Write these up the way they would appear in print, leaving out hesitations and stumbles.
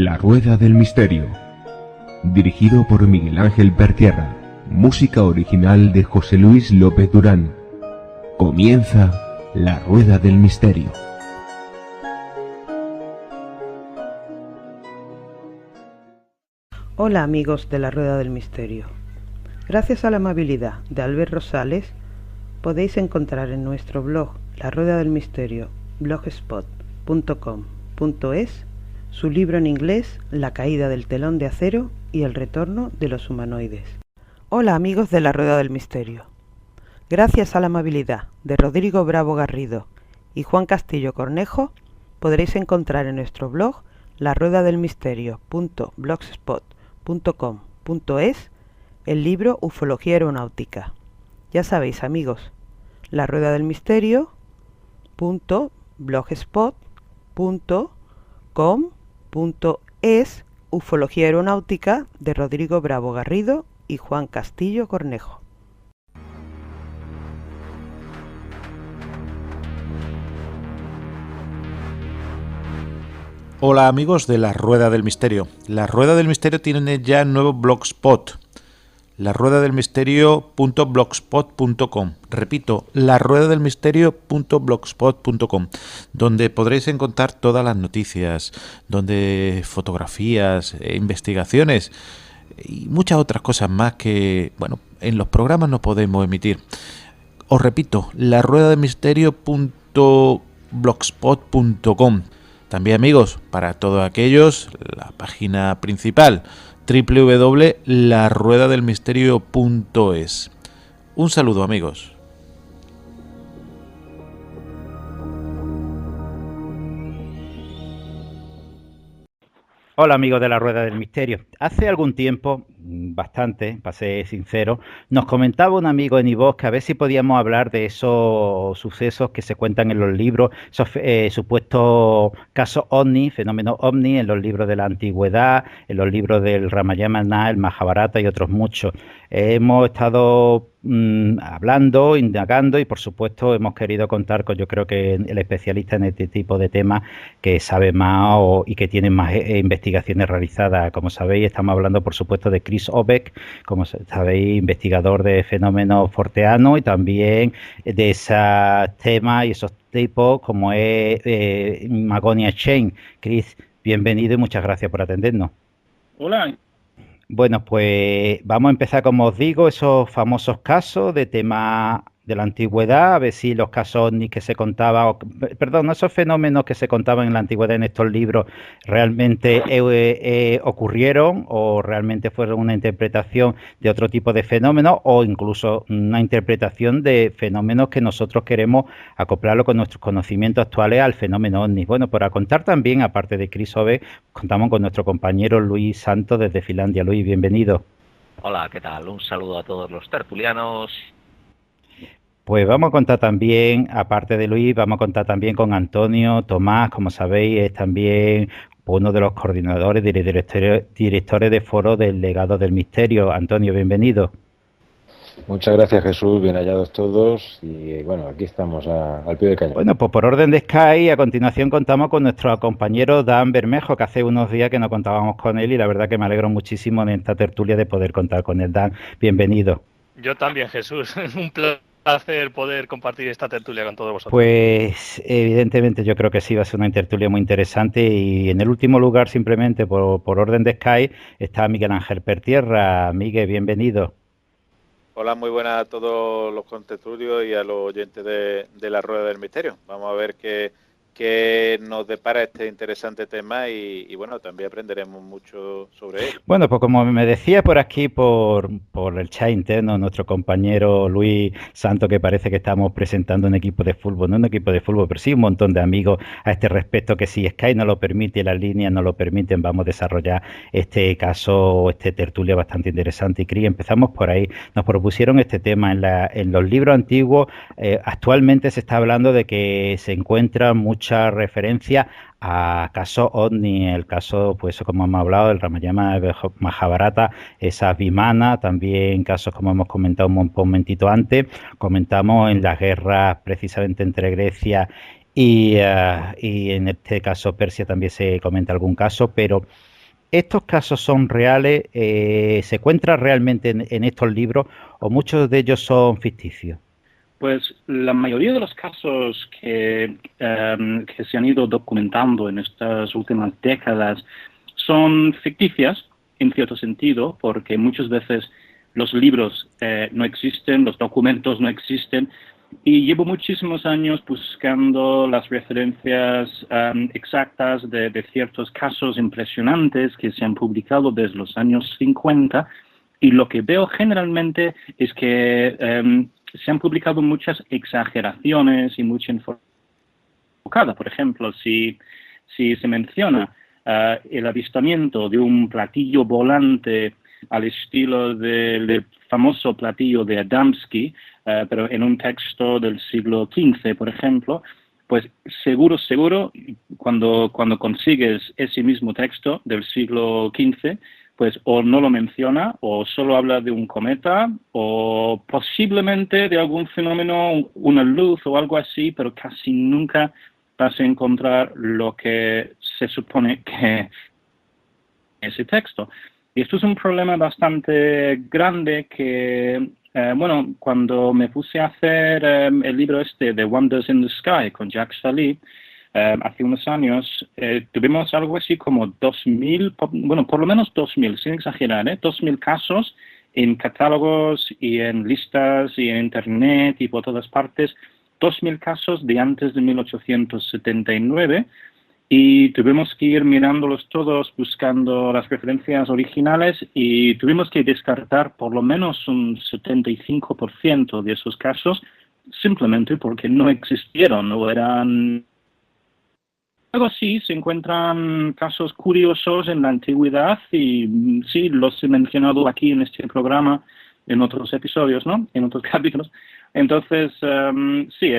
La Rueda del Misterio. Dirigido por Miguel Ángel Pertierra. Música original de José Luis López Durán. Comienza La Rueda del Misterio. Hola amigos de La Rueda del Misterio. Gracias a la amabilidad de Albert Rosales, podéis encontrar en nuestro blog La Rueda del Misterio, blogspot.com.es, su libro en inglés La caída del telón de acero y el retorno de los humanoides. Hola amigos de La Rueda del Misterio. Gracias a la amabilidad de Rodrigo Bravo Garrido y Juan Castillo Cornejo, podréis encontrar en nuestro blog laruedadelmisterio.blogspot.com.es el libro Ufología Aeronáutica. Ya sabéis amigos, laruedadelmisterio.blogspot.com.es Ufología Aeronáutica de Rodrigo Bravo Garrido y Juan Castillo Cornejo. Hola amigos de La Rueda del Misterio. La Rueda del Misterio tiene ya nuevo blogspot, laruedadelmisterio.blogspot.com. Repito, laruedadelmisterio.blogspot.com, donde podréis encontrar todas las noticias, donde fotografías, investigaciones y muchas otras cosas más que, bueno, en los programas no podemos emitir. Os repito, laruedadelmisterio.blogspot.com. También amigos, para todos aquellos, la página principal www.laruedadelmisterio.es. Un saludo amigos. Hola amigos de La Rueda del Misterio. Hace algún tiempo, bastante, para ser sincero, nos comentaba un amigo en iVoox que a ver si podíamos hablar de esos sucesos que se cuentan en los libros, esos supuestos casos ovni, fenómenos ovni en los libros de la antigüedad, en los libros del Ramayana, el Mahabharata y otros muchos. Hemos estado hablando, indagando y por supuesto hemos querido contar con, yo creo que el especialista en este tipo de temas que sabe más y que tiene más investigaciones realizadas. Como sabéis, estamos hablando por supuesto de Chris Obeck, como sabéis, investigador de fenómenos forteanos y también de esos temas y esos tipos como es Magonia Chain. Chris, bienvenido y muchas gracias por atendernos. Hola. Bueno, pues vamos a empezar, como os digo, esos famosos casos de tema de la antigüedad, a ver si los casos ovnis que se contaban, perdón, esos fenómenos que se contaban en la antigüedad en estos libros realmente ocurrieron o realmente fueron una interpretación de otro tipo de fenómenos o incluso una interpretación de fenómenos que nosotros queremos acoplarlo con nuestros conocimientos actuales al fenómeno ovni. Bueno, para contar también, aparte de Chris Ove, contamos con nuestro compañero Luis Santos desde Finlandia. Luis, bienvenido. Hola, ¿qué tal? Un saludo a todos los tertulianos. Pues vamos a contar también, aparte de Luis, vamos a contar también con Antonio Tomás, como sabéis, es también uno de los coordinadores y directores de foro del Legado del Misterio. Antonio, bienvenido. Muchas gracias Jesús, bien hallados todos y bueno, aquí estamos al pie del cañón. Bueno, pues por orden de Sky, a continuación contamos con nuestro compañero Dan Bermejo, que hace unos días que no contábamos con él y la verdad que me alegro muchísimo en esta tertulia de poder contar con él. Dan, bienvenido. Yo también, Jesús, un placer poder compartir esta tertulia con todos vosotros. Pues evidentemente yo creo que sí va a ser una tertulia muy interesante y en el último lugar, simplemente por orden de Sky, está Miguel Ángel Pertierra. Miguel, bienvenido. Hola, muy buenas a todos los contertulios y a los oyentes de La Rueda del Misterio. Vamos a ver qué nos depara este interesante tema y bueno, también aprenderemos mucho sobre él. Bueno, pues como me decía por aquí, por el chat interno, nuestro compañero Luis Santos, que parece que estamos presentando un equipo de fútbol, no un equipo de fútbol, pero sí un montón de amigos a este respecto, que si Sky no lo permite y las líneas no lo permiten, vamos a desarrollar este caso, este tertulia bastante interesante. Y Cris, empezamos por ahí. Nos propusieron este tema en los libros antiguos. Actualmente se está hablando de que se encuentran mucha referencia a casos ovni, el caso, pues como hemos hablado, del Ramayana, Mahabharata, esa Vimana, también casos como hemos comentado un momentito antes, comentamos en las guerras precisamente entre Grecia y en este caso Persia también se comenta algún caso, pero ¿Estos casos son reales? ¿Se encuentran realmente en estos libros o muchos de ellos son ficticios? Pues la mayoría de los casos que se han ido documentando en estas últimas décadas son ficticias, en cierto sentido, porque muchas veces los libros no existen, los documentos no existen, y llevo muchísimos años buscando las referencias exactas de ciertos casos impresionantes que se han publicado desde los años 50, y lo que veo generalmente es que se han publicado muchas exageraciones y mucha información. Por ejemplo, si se menciona el avistamiento de un platillo volante al estilo del famoso platillo de Adamski, pero en un texto del siglo XV, por ejemplo, pues seguro, cuando consigues ese mismo texto del siglo XV, pues o no lo menciona, o solo habla de un cometa, o posiblemente de algún fenómeno, una luz o algo así, pero casi nunca vas a encontrar lo que se supone que es ese texto. Y esto es un problema bastante grande que, cuando me puse a hacer el libro este de Wonders in the Sky con Jacques Vallée, hace unos años, tuvimos algo así como 2.000, por lo menos 2.000, sin exagerar, 2.000 casos en catálogos y en listas y en internet y por todas partes, 2.000 casos de antes de 1879, y tuvimos que ir mirándolos todos buscando las referencias originales y tuvimos que descartar por lo menos un 75% de esos casos simplemente porque no existieron o eran... Luego sí, se encuentran casos curiosos en la antigüedad y sí, los he mencionado aquí en este programa, en otros episodios, ¿no? En otros capítulos. Entonces, sí,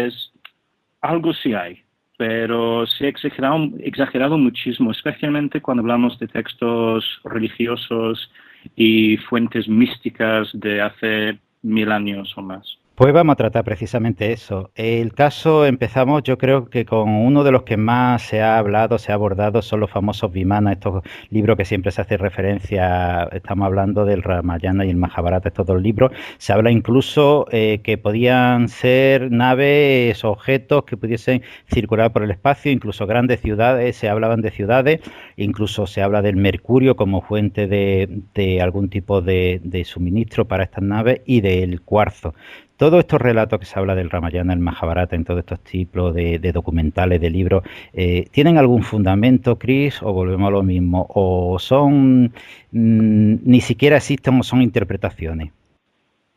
algo sí hay, pero se ha exagerado muchísimo, especialmente cuando hablamos de textos religiosos y fuentes místicas de hace 1000 años o más. Pues vamos a tratar precisamente eso. El caso, empezamos yo creo que con uno de los que más se ha hablado, se ha abordado, son los famosos Vimana, estos libros que siempre se hace referencia, estamos hablando del Ramayana y el Mahabharata, estos dos libros. Se habla incluso que podían ser naves, objetos que pudiesen circular por el espacio, incluso grandes ciudades, se hablaban de ciudades, incluso se habla del mercurio como fuente de algún tipo de suministro para estas naves y del cuarzo. Todos estos relatos que se habla del Ramayana, el Mahabharata, en todos estos tipos de documentales, de libros, ¿tienen algún fundamento, Chris, o volvemos a lo mismo? ¿O son ni siquiera existen o son interpretaciones?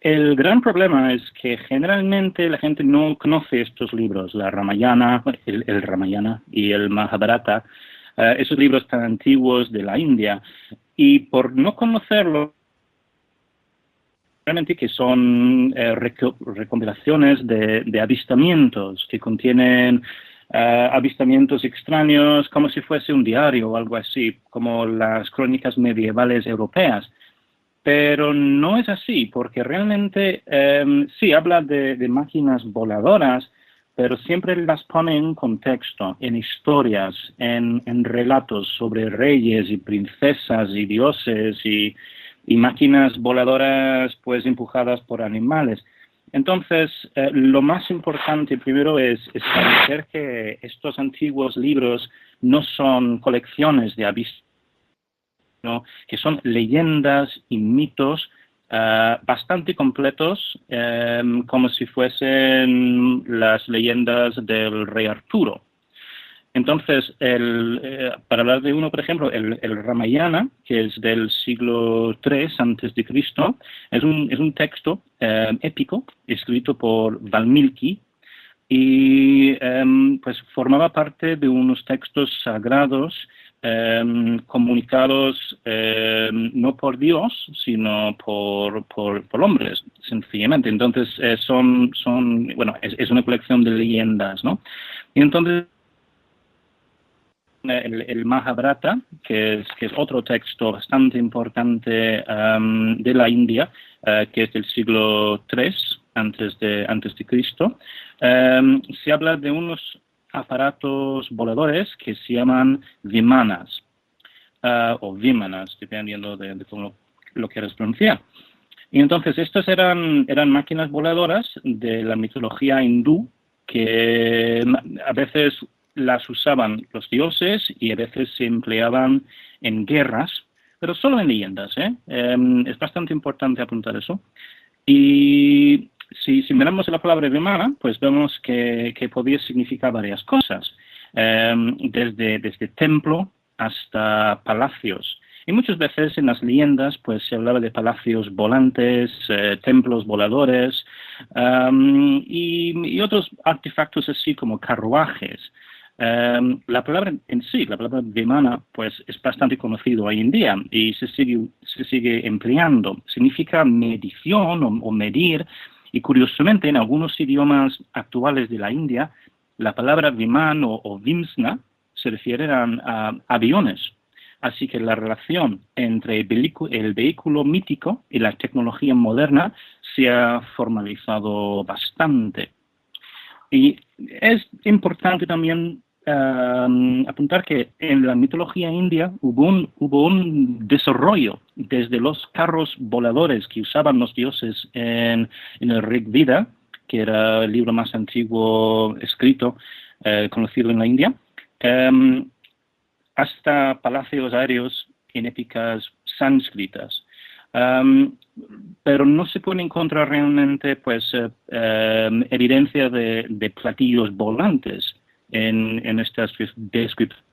El gran problema es que generalmente la gente no conoce estos libros, la Ramayana, el Ramayana y el Mahabharata, esos libros tan antiguos de la India, y por no conocerlo, realmente que son recopilaciones de avistamientos que contienen avistamientos extraños como si fuese un diario o algo así, como las crónicas medievales europeas. Pero no es así, porque realmente sí habla de máquinas voladoras, pero siempre las pone en contexto, en historias, en relatos sobre reyes y princesas y dioses y máquinas voladoras pues empujadas por animales. Entonces, lo más importante primero es establecer que estos antiguos libros no son colecciones de avisos, sino que son leyendas y mitos bastante completos, como si fuesen las leyendas del rey Arturo. Entonces, para hablar de uno, por ejemplo, el Ramayana, que es del siglo III a.C., es un texto épico escrito por Valmiki y pues formaba parte de unos textos sagrados comunicados no por Dios, sino por hombres, sencillamente. Entonces, es una colección de leyendas, ¿no? Y entonces, el Mahabharata, que es otro texto bastante importante de la India, que es del siglo III antes de Cristo, se habla de unos aparatos voladores que se llaman vimanas. o Vimanas, dependiendo de cómo lo quieras pronunciar. Y entonces estas eran máquinas voladoras de la mitología hindú que a veces las usaban los dioses y a veces se empleaban en guerras, pero solo en leyendas, ¿eh? Es bastante importante apuntar eso. Y si miramos la palabra Vimana, pues vemos que podía significar varias cosas, desde templo hasta palacios. Y muchas veces en las leyendas pues se hablaba de palacios volantes, templos voladores y otros artefactos así como carruajes. La palabra en sí, la palabra Vimana, pues es bastante conocido hoy en día y se sigue empleando. Significa medición o medir, y curiosamente en algunos idiomas actuales de la India, la palabra Viman o Vimsna se refiere a aviones. Así que la relación entre el vehículo mítico y la tecnología moderna se ha formalizado bastante. Y es importante también apuntar que en la mitología india hubo un desarrollo desde los carros voladores que usaban los dioses en el Rig Veda, que era el libro más antiguo escrito, conocido en la India, hasta palacios aéreos en épicas sánscritas. Pero no se puede encontrar realmente pues, evidencia de platillos volantes en estas descripciones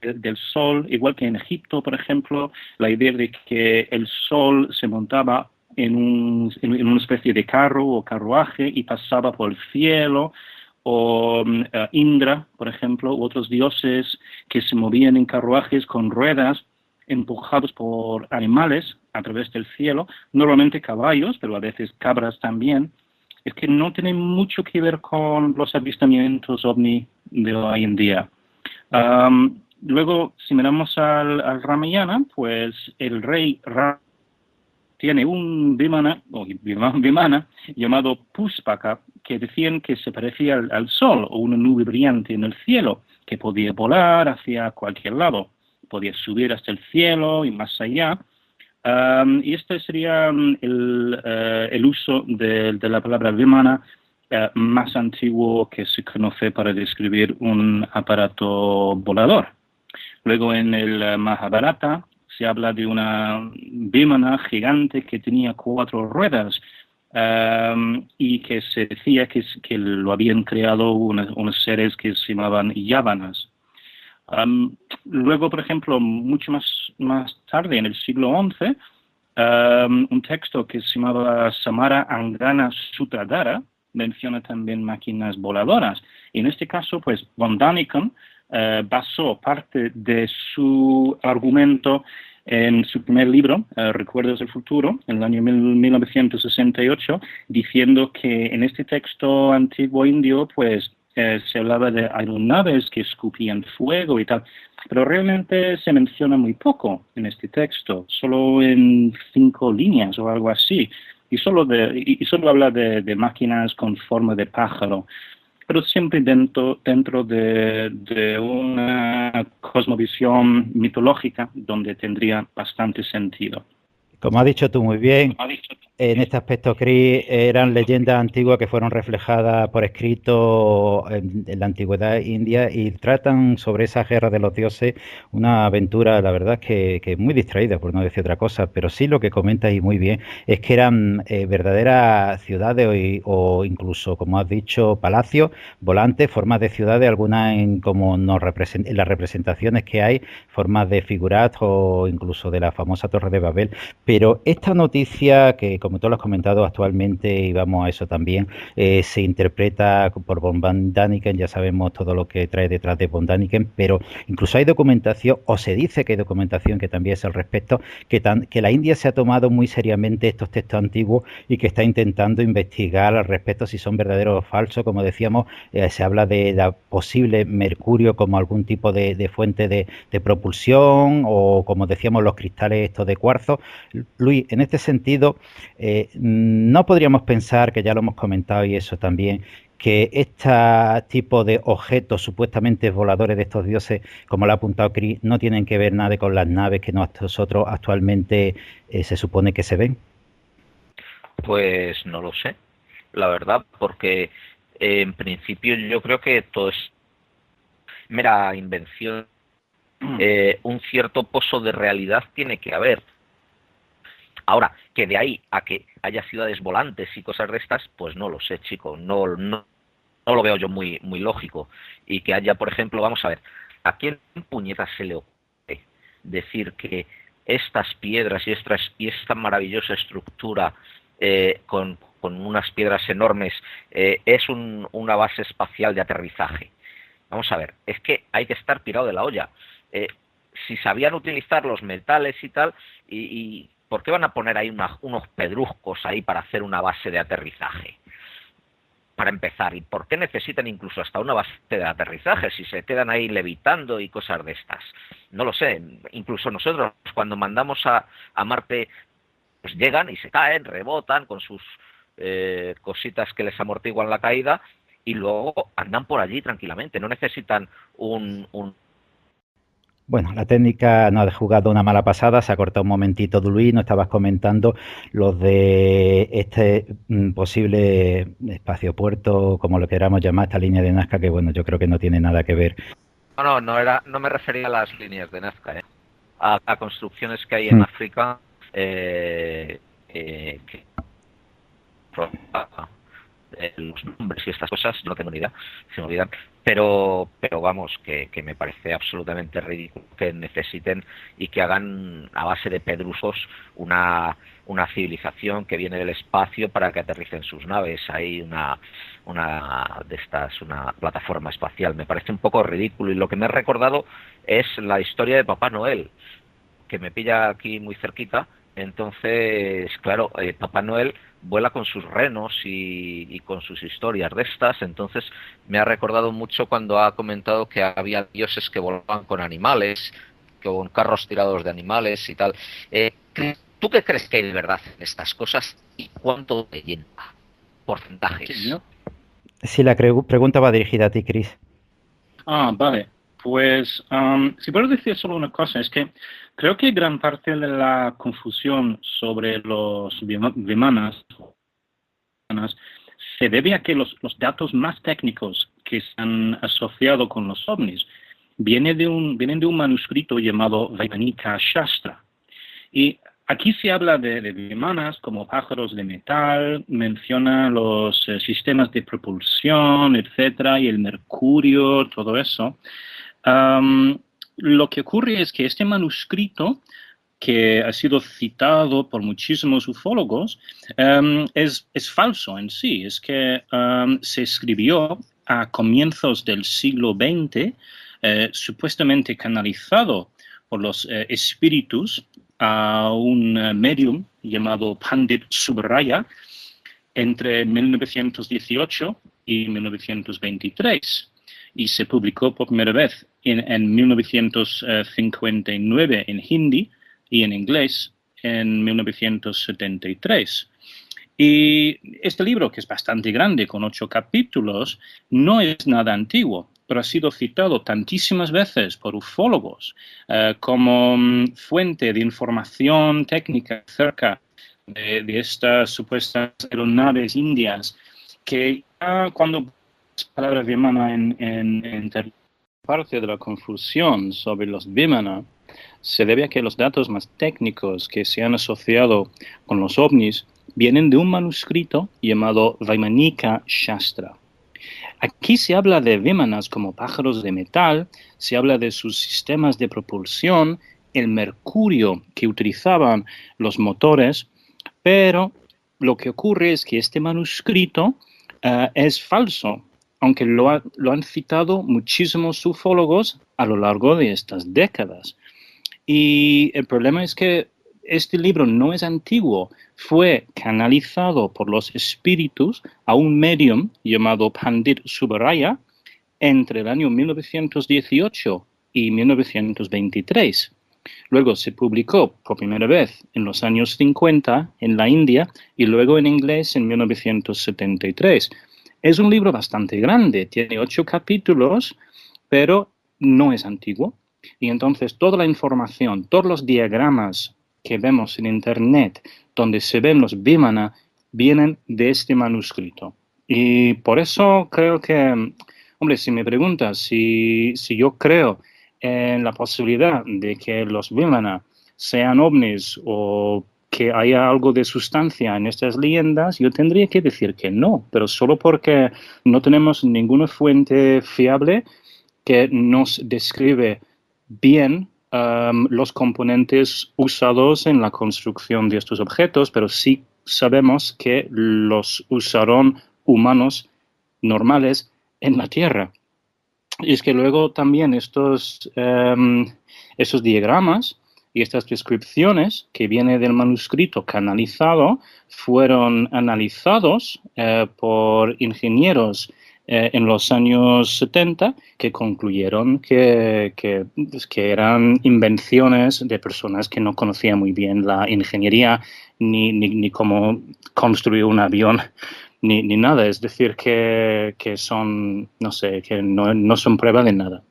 del sol, igual que en Egipto, por ejemplo, la idea de que el sol se montaba en una especie de carro o carruaje y pasaba por el cielo, o Indra, por ejemplo, u otros dioses que se movían en carruajes con ruedas empujados por animales a través del cielo, normalmente caballos, pero a veces cabras también. Es que no tiene mucho que ver con los avistamientos ovni de hoy en día. Luego, si miramos al Ramayana, pues el rey tiene un Vimana llamado Puspaka, que decían que se parecía al sol o una nube brillante en el cielo, que podía volar hacia cualquier lado, podía subir hasta el cielo y más allá. Y este sería el uso de la palabra Vimana más antiguo que se conoce para describir un aparato volador. Luego en el Mahabharata se habla de una Vimana gigante que tenía 4 ruedas y que se decía que lo habían creado unos seres que se llamaban Yavanas. Luego, por ejemplo, mucho más tarde, en el siglo XI, un texto que se llamaba Samara Angana Sutradhara menciona también máquinas voladoras. Y en este caso, pues, von Daniken basó parte de su argumento en su primer libro, Recuerdos del Futuro, en el año 1968, diciendo que en este texto antiguo indio, pues, se hablaba de aeronaves que escupían fuego y tal, pero realmente se menciona muy poco en este texto, solo en 5 líneas o algo así, y solo habla de máquinas con forma de pájaro, pero siempre dentro de una cosmovisión mitológica donde tendría bastante sentido. Como has dicho tú muy bien, en este aspecto, Chris, eran leyendas antiguas que fueron reflejadas por escrito en la antigüedad india y tratan sobre esa guerra de los dioses una aventura, la verdad, que muy distraída, por no decir otra cosa, pero sí lo que comentas y muy bien es que eran verdaderas ciudades o incluso, como has dicho, palacios volantes, formas de ciudades, algunas en las representaciones que hay, formas de figurat o incluso de la famosa Torre de Babel. Pero esta noticia, que como tú lo has comentado actualmente, y vamos a eso también, se interpreta por von Daniken, ya sabemos todo lo que trae detrás de von Daniken, pero incluso hay documentación, o se dice que hay documentación que también es al respecto, que la India se ha tomado muy seriamente estos textos antiguos y que está intentando investigar al respecto si son verdaderos o falsos. Como decíamos, se habla de la posible mercurio como algún tipo de fuente de propulsión, o como decíamos, los cristales estos de cuarzo. Luis, en este sentido, no podríamos pensar, que ya lo hemos comentado y eso también, que este tipo de objetos supuestamente voladores de estos dioses, como lo ha apuntado Chris, no tienen que ver nada con las naves que nosotros actualmente se supone que se ven? Pues no lo sé, la verdad, porque en principio yo creo que todo es mera invención. Un cierto pozo de realidad tiene que haber. Ahora, que de ahí a que haya ciudades volantes y cosas de estas, pues no lo sé, chico, no lo veo yo muy lógico. Y que haya, por ejemplo, vamos a ver, ¿a quién puñetas se le ocurre decir que estas piedras y esta maravillosa estructura con unas piedras enormes es una base espacial de aterrizaje? Vamos a ver, es que hay que estar pirado de la olla. Si sabían utilizar los metales y tal, y ¿por qué van a poner ahí unos pedruscos ahí para hacer una base de aterrizaje? Para empezar, ¿y por qué necesitan incluso hasta una base de aterrizaje si se quedan ahí levitando y cosas de estas? No lo sé, incluso nosotros cuando mandamos a Marte, pues llegan y se caen, rebotan con sus cositas que les amortiguan la caída y luego andan por allí tranquilamente, no necesitan un... Bueno, la técnica nos ha jugado una mala pasada, se ha cortado un momentito, Luis, nos estabas comentando los de este posible espaciopuerto, como lo queramos llamar, esta línea de Nazca, que bueno, yo creo que no tiene nada que ver. No me refería a las líneas de Nazca, a construcciones que hay en África los nombres y estas cosas no tengo ni idea, se me olvidan, pero vamos, que me parece absolutamente ridículo que necesiten y que hagan a base de pedruscos una civilización que viene del espacio para que aterricen sus naves. Hay una plataforma espacial, me parece un poco ridículo, y lo que me ha recordado es la historia de Papá Noel, que me pilla aquí muy cerquita. Entonces, claro, Papá Noel vuela con sus renos y con sus historias de estas. Entonces me ha recordado mucho cuando ha comentado que había dioses que volaban con animales, con carros tirados de animales y tal. ¿Tú qué crees que hay de verdad en estas cosas y cuánto de llena? ¿Porcentajes? ¿No? Sí, la pregunta va dirigida a ti, Chris. Vale. Pues, si puedo decir solo una cosa, es que creo que gran parte de la confusión sobre los vimanas se debe a que los datos más técnicos que se han asociado con los ovnis vienen de un manuscrito llamado Vaimanika Shastra. Y aquí se habla de vimanas como pájaros de metal, menciona los sistemas de propulsión, etcétera, y el mercurio, todo eso. Lo que ocurre es que este manuscrito, que ha sido citado por muchísimos ufólogos, es falso en sí. Es que se escribió a comienzos del siglo XX, supuestamente canalizado por los espíritus a un medium llamado Pandit Subraya entre 1918 y 1923. Y se publicó por primera vez en 1959 en hindi y en inglés en 1973. Y este libro, que es bastante grande, con 8 capítulos, no es nada antiguo, pero ha sido citado tantísimas veces por ufólogos como fuente de información técnica acerca de estas supuestas aeronaves indias, que ya cuando palabra vimana en parte de la confusión sobre los vimana se debe a que los datos más técnicos que se han asociado con los ovnis vienen de un manuscrito llamado Vaimanika Shastra. Aquí se habla de vimanas como pájaros de metal, se habla de sus sistemas de propulsión, el mercurio que utilizaban los motores, pero lo que ocurre es que este manuscrito es falso, aunque lo han citado muchísimos ufólogos a lo largo de estas décadas. Y el problema es que este libro no es antiguo, fue canalizado por los espíritus a un medium llamado Pandit Subraya entre el año 1918 y 1923. Luego se publicó por primera vez en los años 50 en la India y luego en inglés en 1973. Es un libro bastante grande, tiene 8 capítulos, pero no es antiguo. Y entonces toda la información, todos los diagramas que vemos en Internet, donde se ven los Vimana, vienen de este manuscrito. Y por eso creo que, hombre, si me preguntas si yo creo en la posibilidad de que los Vimana sean ovnis o que haya algo de sustancia en estas leyendas, yo tendría que decir que no, pero solo porque no tenemos ninguna fuente fiable que nos describe bien los componentes usados en la construcción de estos objetos, pero sí sabemos que los usaron humanos normales en la Tierra. Y es que luego también estos diagramas y estas descripciones que vienen del manuscrito canalizado fueron analizados por ingenieros en los años 70 que concluyeron que eran invenciones de personas que no conocían muy bien la ingeniería ni cómo construir un avión ni nada. Es decir, que son, no sé, que no son prueba de nada.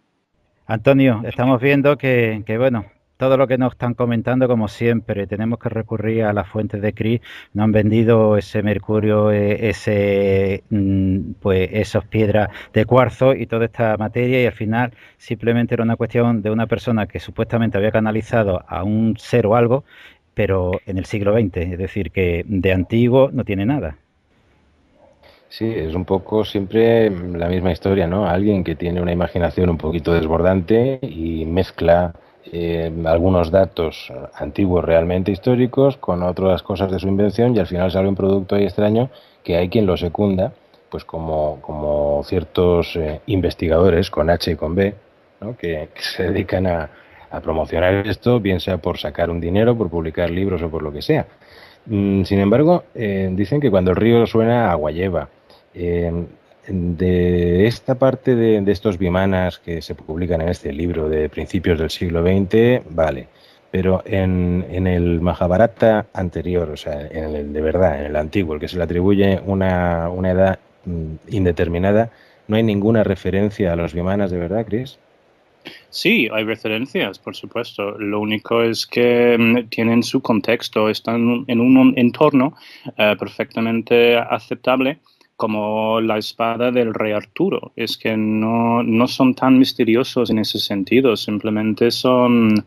Antonio, estamos viendo que bueno, todo lo que nos están comentando, como siempre, tenemos que recurrir a las fuentes de Chris. Nos han vendido ese mercurio, pues esas piedras de cuarzo y toda esta materia, y al final simplemente era una cuestión de una persona que supuestamente había canalizado a un ser o algo, pero en el siglo XX, es decir, que de antiguo no tiene nada. Sí, es un poco siempre la misma historia, ¿no? Alguien que tiene una imaginación un poquito desbordante y mezcla algunos datos antiguos realmente históricos con otras cosas de su invención y al final sale un producto ahí extraño que hay quien lo secunda, pues como ciertos investigadores con H y con B, ¿no? que se dedican a promocionar esto, bien sea por sacar un dinero, por publicar libros o por lo que sea. Sin embargo, dicen que cuando el río suena, agua lleva. De esta parte de estos vimanas que se publican en este libro de principios del siglo XX, vale, pero en el Mahabharata anterior, o sea, en el de verdad, en el antiguo, el que se le atribuye una edad indeterminada, ¿no hay ninguna referencia a los vimanas de verdad, Chris? Sí, hay referencias, por supuesto. Lo único es que tienen su contexto, están en un entorno perfectamente aceptable, como la espada del rey Arturo. Es que no son tan misteriosos en ese sentido, simplemente son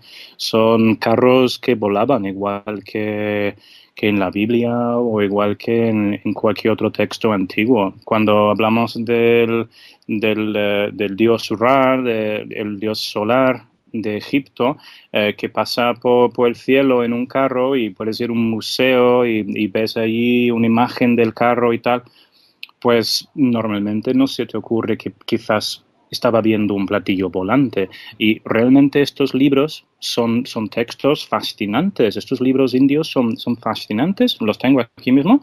carros que volaban, igual que en la Biblia o igual que en cualquier otro texto antiguo. Cuando hablamos del dios Ra, del dios solar de Egipto, que pasa por el cielo en un carro y puedes ir a un museo y ves allí una imagen del carro y tal, pues normalmente no se te ocurre que quizás estaba viendo un platillo volante. Y realmente estos libros son textos fascinantes. Estos libros indios son fascinantes, los tengo aquí mismo,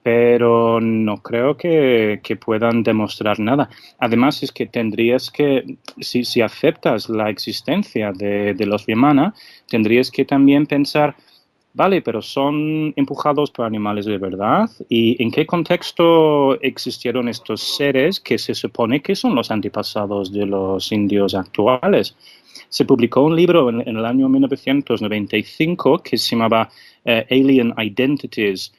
pero no creo que puedan demostrar nada. Además es que tendrías que, si aceptas la existencia de los Vimana, tendrías que también pensar, vale, pero son empujados por animales de verdad. ¿Y en qué contexto existieron estos seres que se supone que son los antepasados de los indios actuales? Se publicó un libro en el año 1995 que se llamaba Alien Identities,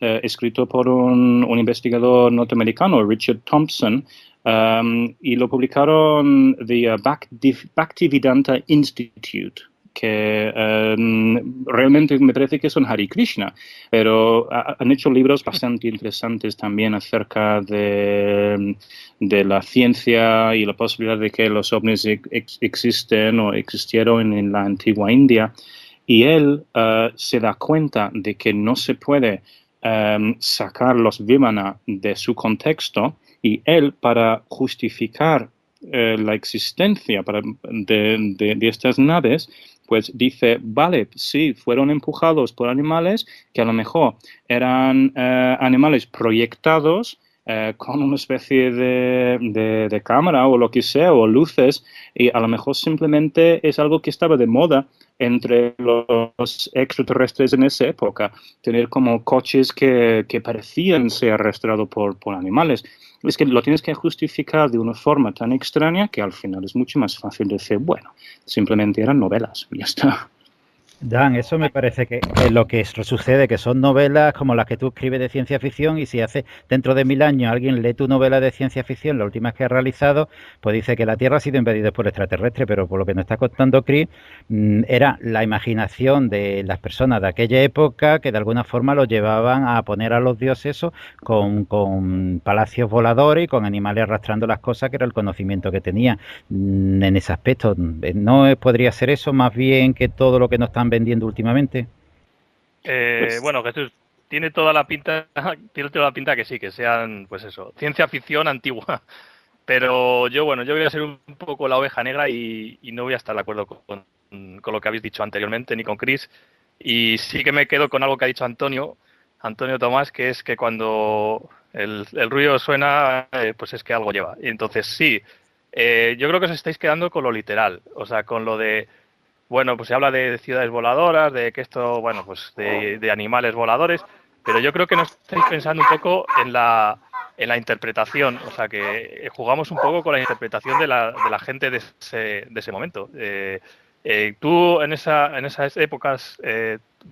escrito por un investigador norteamericano, Richard Thompson, y lo publicaron vía Bhaktivedanta Institute, que realmente me parece que son Hare Krishna, pero han hecho libros bastante interesantes también acerca de la ciencia y la posibilidad de que los ovnis existen o existieron en la antigua India. Y él se da cuenta de que no se puede sacar los Vimana de su contexto, y él, para justificar la existencia de estas naves, pues dice, vale, sí, fueron empujados por animales que a lo mejor eran animales proyectados con una especie de cámara o lo que sea, o luces, y a lo mejor simplemente es algo que estaba de moda entre los extraterrestres en esa época, tener como coches que parecían ser arrastrados por animales. Es que lo tienes que justificar de una forma tan extraña que al final es mucho más fácil decir, bueno, simplemente eran novelas, y ya está. Dan, eso me parece que es lo que sucede, que son novelas como las que tú escribes de ciencia ficción, y si hace dentro de 1000 años alguien lee tu novela de ciencia ficción, la última que has realizado, pues dice que la Tierra ha sido invadida por extraterrestres, pero por lo que nos está contando Chris, era la imaginación de las personas de aquella época que de alguna forma lo llevaban a poner a los dioses eso con palacios voladores y con animales arrastrando las cosas, que era el conocimiento que tenían en ese aspecto. ¿No podría ser eso más bien que todo lo que nos están vendiendo últimamente? Bueno, Jesús, tiene toda la pinta que sí, que sean, pues eso, ciencia ficción antigua. Pero yo voy a ser un poco la oveja negra y no voy a estar de acuerdo con lo que habéis dicho anteriormente, ni con Chris. Y sí que me quedo con algo que ha dicho Antonio Tomás, que es que cuando el ruido suena, pues es que algo lleva. Y entonces sí, yo creo que os estáis quedando con lo literal, o sea, con lo de, bueno, pues se habla de ciudades voladoras, de que esto, bueno, pues de animales voladores, pero yo creo que no estáis pensando un poco en la interpretación, o sea, que jugamos un poco con la interpretación de la gente de ese momento. Tú en esas épocas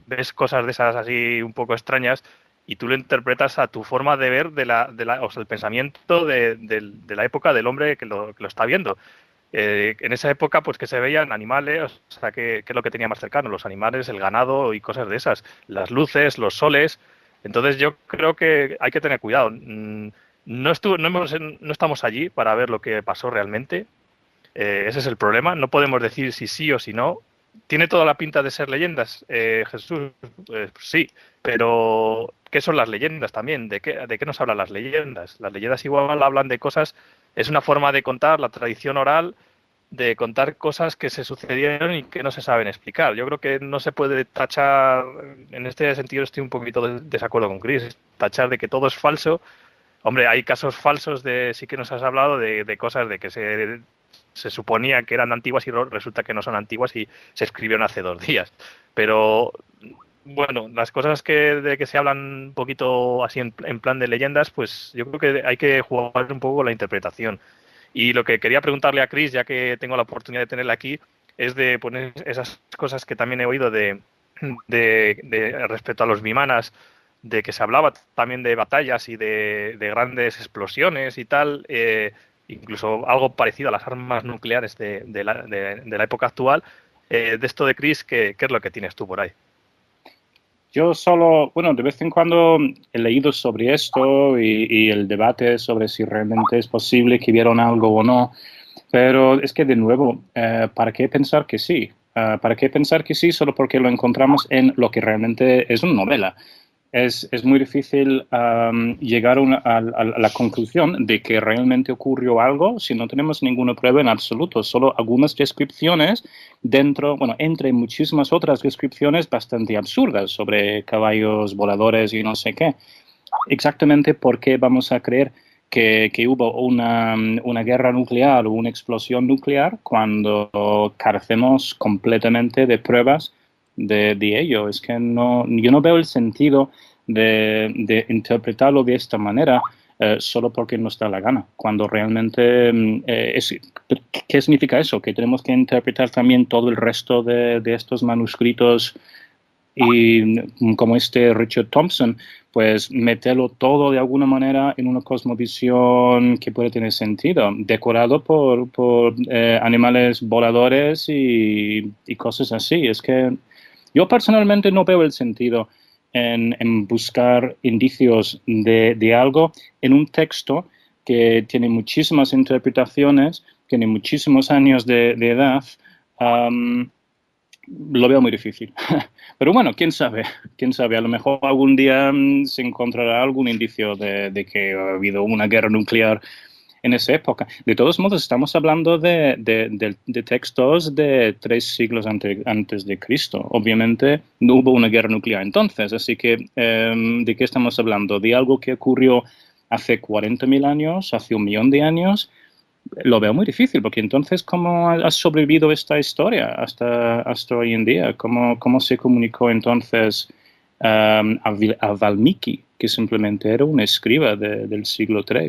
ves cosas de esas así un poco extrañas y tú lo interpretas a tu forma de ver o sea, el pensamiento de la época del hombre que lo está viendo. En esa época, pues que se veían animales, o sea, ¿qué es lo que tenía más cercano? Los animales, el ganado y cosas de esas, las luces, los soles. Entonces yo creo que hay que tener cuidado. No estamos allí para ver lo que pasó realmente. Ese es el problema. No podemos decir si sí o si no. ¿Tiene toda la pinta de ser leyendas, Jesús? Sí, pero ¿qué son las leyendas también? ¿De qué nos hablan las leyendas? Las leyendas igual hablan de cosas, es una forma de contar, la tradición oral, de contar cosas que se sucedieron y que no se saben explicar. Yo creo que no se puede tachar, en este sentido estoy un poquito de desacuerdo con Chris, tachar de que todo es falso. Hombre, hay casos falsos sí que nos has hablado de cosas de que se suponía que eran antiguas y resulta que no son antiguas y se escribieron hace 2 días. Pero bueno, las cosas de que se hablan un poquito así en plan de leyendas, pues yo creo que hay que jugar un poco con la interpretación. Y lo que quería preguntarle a Chris, ya que tengo la oportunidad de tenerla aquí, es de poner esas cosas que también he oído de respecto a los vimanas, de que se hablaba también de batallas y de grandes explosiones y tal, incluso algo parecido a las armas nucleares de la época actual. De esto de Chris, ¿qué es lo que tienes tú por ahí? Yo solo, bueno, de vez en cuando he leído sobre esto y el debate sobre si realmente es posible que vieron algo o no, pero es que de nuevo, ¿para qué pensar que sí? ¿Para qué pensar que sí solo porque lo encontramos en lo que realmente es una novela? Es muy difícil llegar a la conclusión de que realmente ocurrió algo si no tenemos ninguna prueba en absoluto, solo algunas descripciones entre muchísimas otras descripciones bastante absurdas sobre caballos voladores y no sé qué. Exactamente por qué vamos a creer que hubo una guerra nuclear o una explosión nuclear cuando carecemos completamente de pruebas de ello. Es que yo no veo el sentido de interpretarlo de esta manera solo porque nos da la gana, cuando realmente ¿qué significa eso? Que tenemos que interpretar también todo el resto de estos manuscritos y como Richard Thompson, pues meterlo todo de alguna manera en una cosmovisión que puede tener sentido, decorado por animales voladores y cosas así. Es que yo personalmente no veo el sentido en buscar indicios de algo en un texto que tiene muchísimas interpretaciones, tiene muchísimos años de edad. Lo veo muy difícil. Pero bueno, quién sabe, a lo mejor algún día se encontrará algún indicio de que ha habido una guerra nuclear en esa época. De todos modos, estamos hablando de textos de 3 siglos antes de Cristo. Obviamente no hubo una guerra nuclear entonces, así que ¿de qué estamos hablando? ¿De algo que ocurrió hace 40.000 años, hace 1.000.000 de años, lo veo muy difícil, porque entonces, ¿cómo ha sobrevivido esta historia hasta hoy en día? ¿Cómo se comunicó entonces a Valmiki, que simplemente era un escriba del siglo III?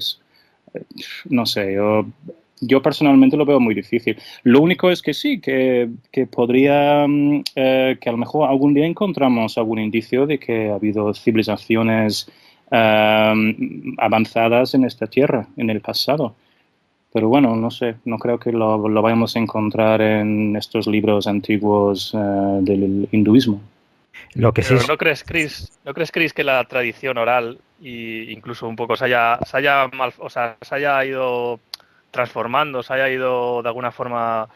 No sé, yo personalmente lo veo muy difícil. Lo único es que sí, que podría, que a lo mejor algún día encontramos algún indicio de que ha habido civilizaciones avanzadas en esta tierra en el pasado. Pero bueno, no sé, no creo que lo vayamos a encontrar en estos libros antiguos del hinduismo. Lo que sí. ¿No crees, Chris, que la tradición oral e incluso un poco se haya ido transformando, se haya ido de alguna forma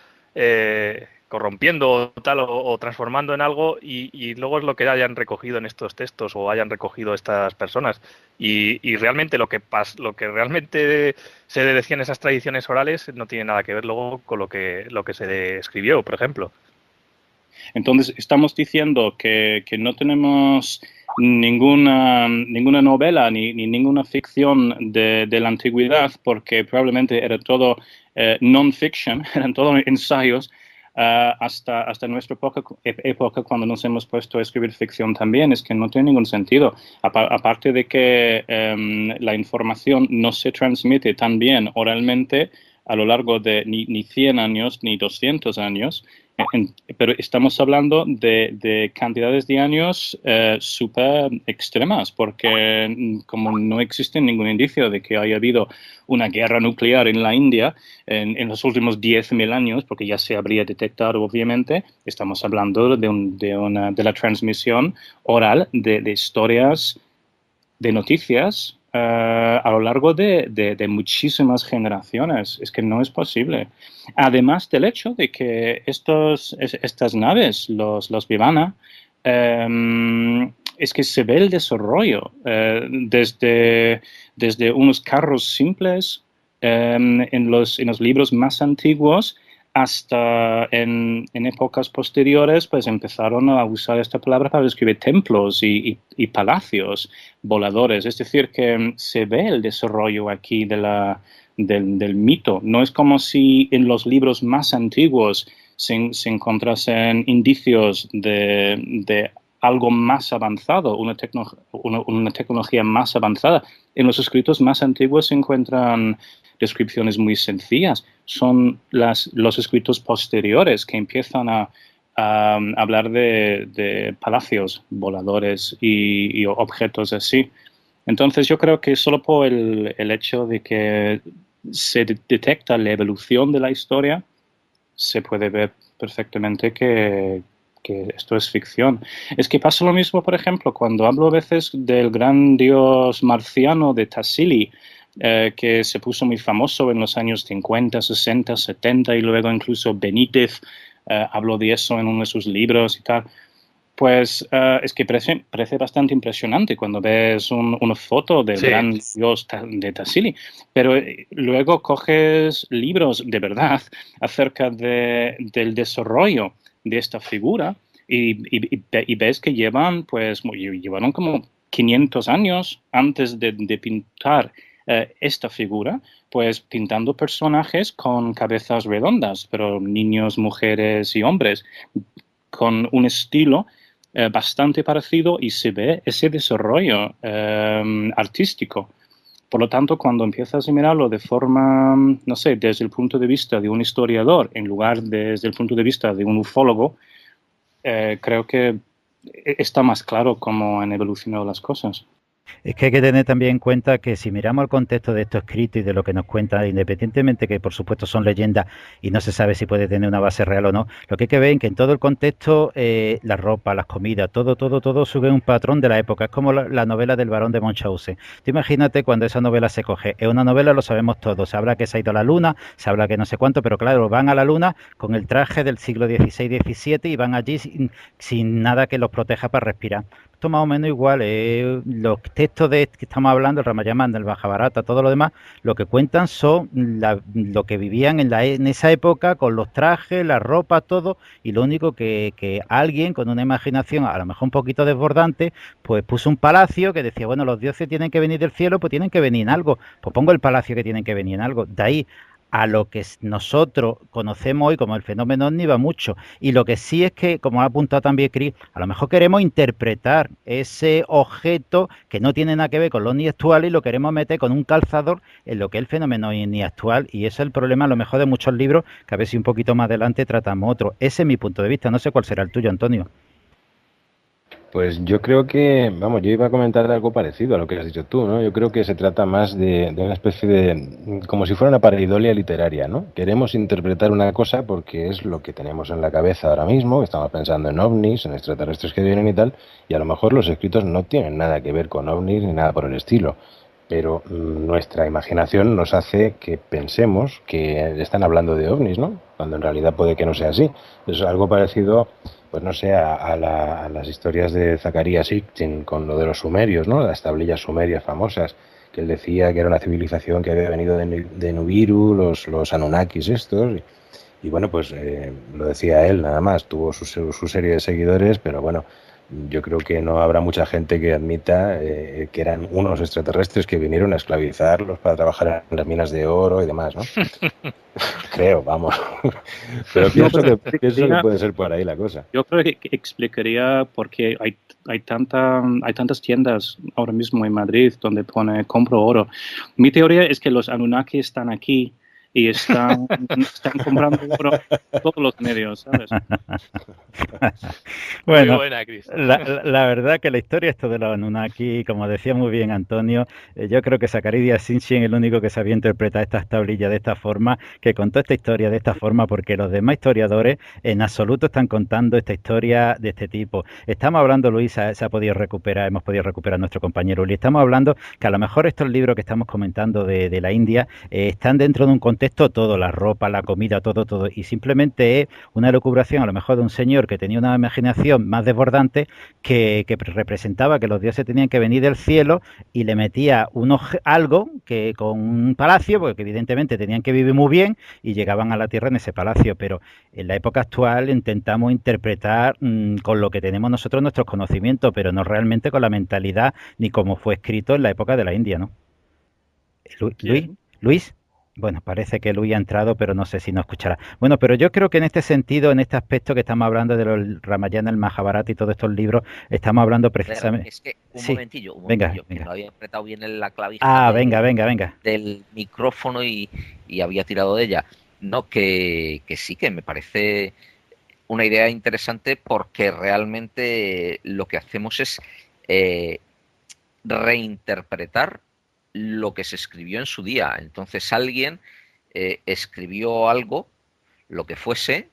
corrompiendo o transformando en algo y luego es lo que hayan recogido en estos textos o hayan recogido estas personas y realmente lo que realmente se decía en esas tradiciones orales no tiene nada que ver luego con lo que se escribió, por ejemplo? Entonces, estamos diciendo que no tenemos ninguna novela ni ninguna ficción de la antigüedad porque probablemente era todo non-fiction, eran todos ensayos hasta nuestra época cuando nos hemos puesto a escribir ficción también. Es que no tiene ningún sentido. Aparte de que la información no se transmite tan bien oralmente a lo largo de ni 100 años ni 200 años, pero estamos hablando de cantidades de años súper extremas, porque como no existe ningún indicio de que haya habido una guerra nuclear en la India en los últimos 10.000 años, porque ya se habría detectado obviamente, estamos hablando de la transmisión oral de historias, de noticias, a lo largo de muchísimas generaciones. Es que no es posible. Además del hecho de que estas naves, los Vimana, es que se ve el desarrollo desde unos carros simples en los libros más antiguos hasta en épocas posteriores, pues empezaron a usar esta palabra para describir templos y palacios voladores. Es decir, que se ve el desarrollo aquí del mito. No es como si en los libros más antiguos se encontrasen indicios de algo más avanzado, una tecnología más avanzada. En los escritos más antiguos se encuentran descripciones muy sencillas. Son los escritos posteriores que empiezan a hablar de palacios voladores y objetos así. Entonces yo creo que solo por el hecho de que se detecta la evolución de la historia, se puede ver perfectamente que esto es ficción. Es que pasa lo mismo, por ejemplo, cuando hablo a veces del gran dios marciano de Tassili, que se puso muy famoso en los años 50, 60, 70 y luego incluso Benítez habló de eso en uno de sus libros y tal. Pues es que parece bastante impresionante cuando ves una foto del gran dios de Tassili, pero luego coges libros de verdad acerca del desarrollo de esta figura y ves que llevaron como 500 años antes de pintar esta figura, pues pintando personajes con cabezas redondas, pero niños, mujeres y hombres, con un estilo bastante parecido y se ve ese desarrollo artístico. Por lo tanto, cuando empiezas a mirarlo de forma, no sé, desde el punto de vista de un historiador en lugar desde el punto de vista de un ufólogo, creo que está más claro cómo han evolucionado las cosas. Es que hay que tener también en cuenta que si miramos el contexto de estos escritos y de lo que nos cuenta, independientemente que por supuesto son leyendas y no se sabe si puede tener una base real o no, lo que hay que ver es que en todo el contexto, la ropa, las comidas, todo sube un patrón de la época. Es como la novela del Barón de Munchausen. Tú imagínate cuando esa novela se coge. Es una novela, lo sabemos todos. Se habla que se ha ido a la luna, se habla que no sé cuánto, pero claro, van a la luna con el traje del siglo XVI-XVII y van allí sin nada que los proteja para respirar. concepto más o menos igual. Los textos de que estamos hablando, el Ramayana, el Mahabharata, todo lo demás, lo que cuentan son lo que vivían en esa época con los trajes, la ropa, todo, y lo único que alguien con una imaginación a lo mejor un poquito desbordante, pues puso un palacio que decía, bueno, los dioses tienen que venir del cielo, pues tienen que venir en algo, pues pongo el palacio que tienen que venir en algo. De ahí a lo que nosotros conocemos hoy como el fenómeno ovni va mucho. Y lo que sí es que, como ha apuntado también Chris, a lo mejor queremos interpretar ese objeto que no tiene nada que ver con lo ovni actual y lo queremos meter con un calzador en lo que es el fenómeno ovni actual. Y ese es el problema a lo mejor de muchos libros, que a ver si un poquito más adelante tratamos otro. Ese es mi punto de vista. No sé cuál será el tuyo, Antonio. Pues yo creo que, vamos, yo iba a comentar algo parecido a lo que has dicho tú, ¿no? Yo creo que se trata más de una especie de, como si fuera una pareidolia literaria, ¿no? Queremos interpretar una cosa porque es lo que tenemos en la cabeza ahora mismo, estamos pensando en ovnis, en extraterrestres que vienen y tal, y a lo mejor los escritos no tienen nada que ver con ovnis ni nada por el estilo, pero nuestra imaginación nos hace que pensemos que están hablando de ovnis, ¿no? Cuando en realidad puede que no sea así. Es algo parecido, pues no sé, a las historias de Zacarías Sitchin con lo de los sumerios, ¿no? Las tablillas sumerias famosas, que él decía que era una civilización que había venido de Nubiru, los Anunnakis estos, y bueno, pues lo decía él nada más, tuvo su serie de seguidores, pero bueno, yo creo que no habrá mucha gente que admita que eran unos extraterrestres que vinieron a esclavizarlos para trabajar en las minas de oro y demás, ¿no? Creo, vamos. Pero pienso que puede ser por ahí la cosa. Yo creo que explicaría por qué hay tantas tiendas ahora mismo en Madrid donde pone compro oro. Mi teoría es que los Anunnaki están aquí y están comprando oro todos los medios, ¿sabes? Bueno, muy buena, Chris. La verdad que la historia esto de los Anunnaki, como decía muy bien Antonio, yo creo que Zacarías Sitchin es el único que sabía interpretar estas tablillas de esta forma, que contó esta historia de esta forma, porque los demás historiadores en absoluto están contando esta historia de este tipo. Estamos hablando, Luis, se ha podido recuperar, hemos podido recuperar nuestro compañero Luis, estamos hablando que a lo mejor estos libros que estamos comentando de la India están dentro de un contexto todo, la ropa, la comida, todo, y simplemente es una elucubración a lo mejor de un señor que tenía una imaginación más desbordante que representaba que los dioses tenían que venir del cielo y le metía algo que con un palacio, porque evidentemente tenían que vivir muy bien y llegaban a la tierra en ese palacio, pero en la época actual intentamos interpretar con lo que tenemos nosotros nuestros conocimientos, pero no realmente con la mentalidad ni como fue escrito en la época de la India, ¿no? Luis. Bueno, parece que Luis ha entrado, pero no sé si nos escuchará. Bueno, pero yo creo que en este sentido, en este aspecto que estamos hablando de los Ramayana, el Mahabharata y todos estos libros, estamos hablando precisamente... Es que un sí. momentillo, venga. Que no había apretado bien la clavija venga. del micrófono y había tirado de ella. No, que sí, que me parece una idea interesante porque realmente lo que hacemos es reinterpretar lo que se escribió en su día. Entonces alguien escribió algo, lo que fuese,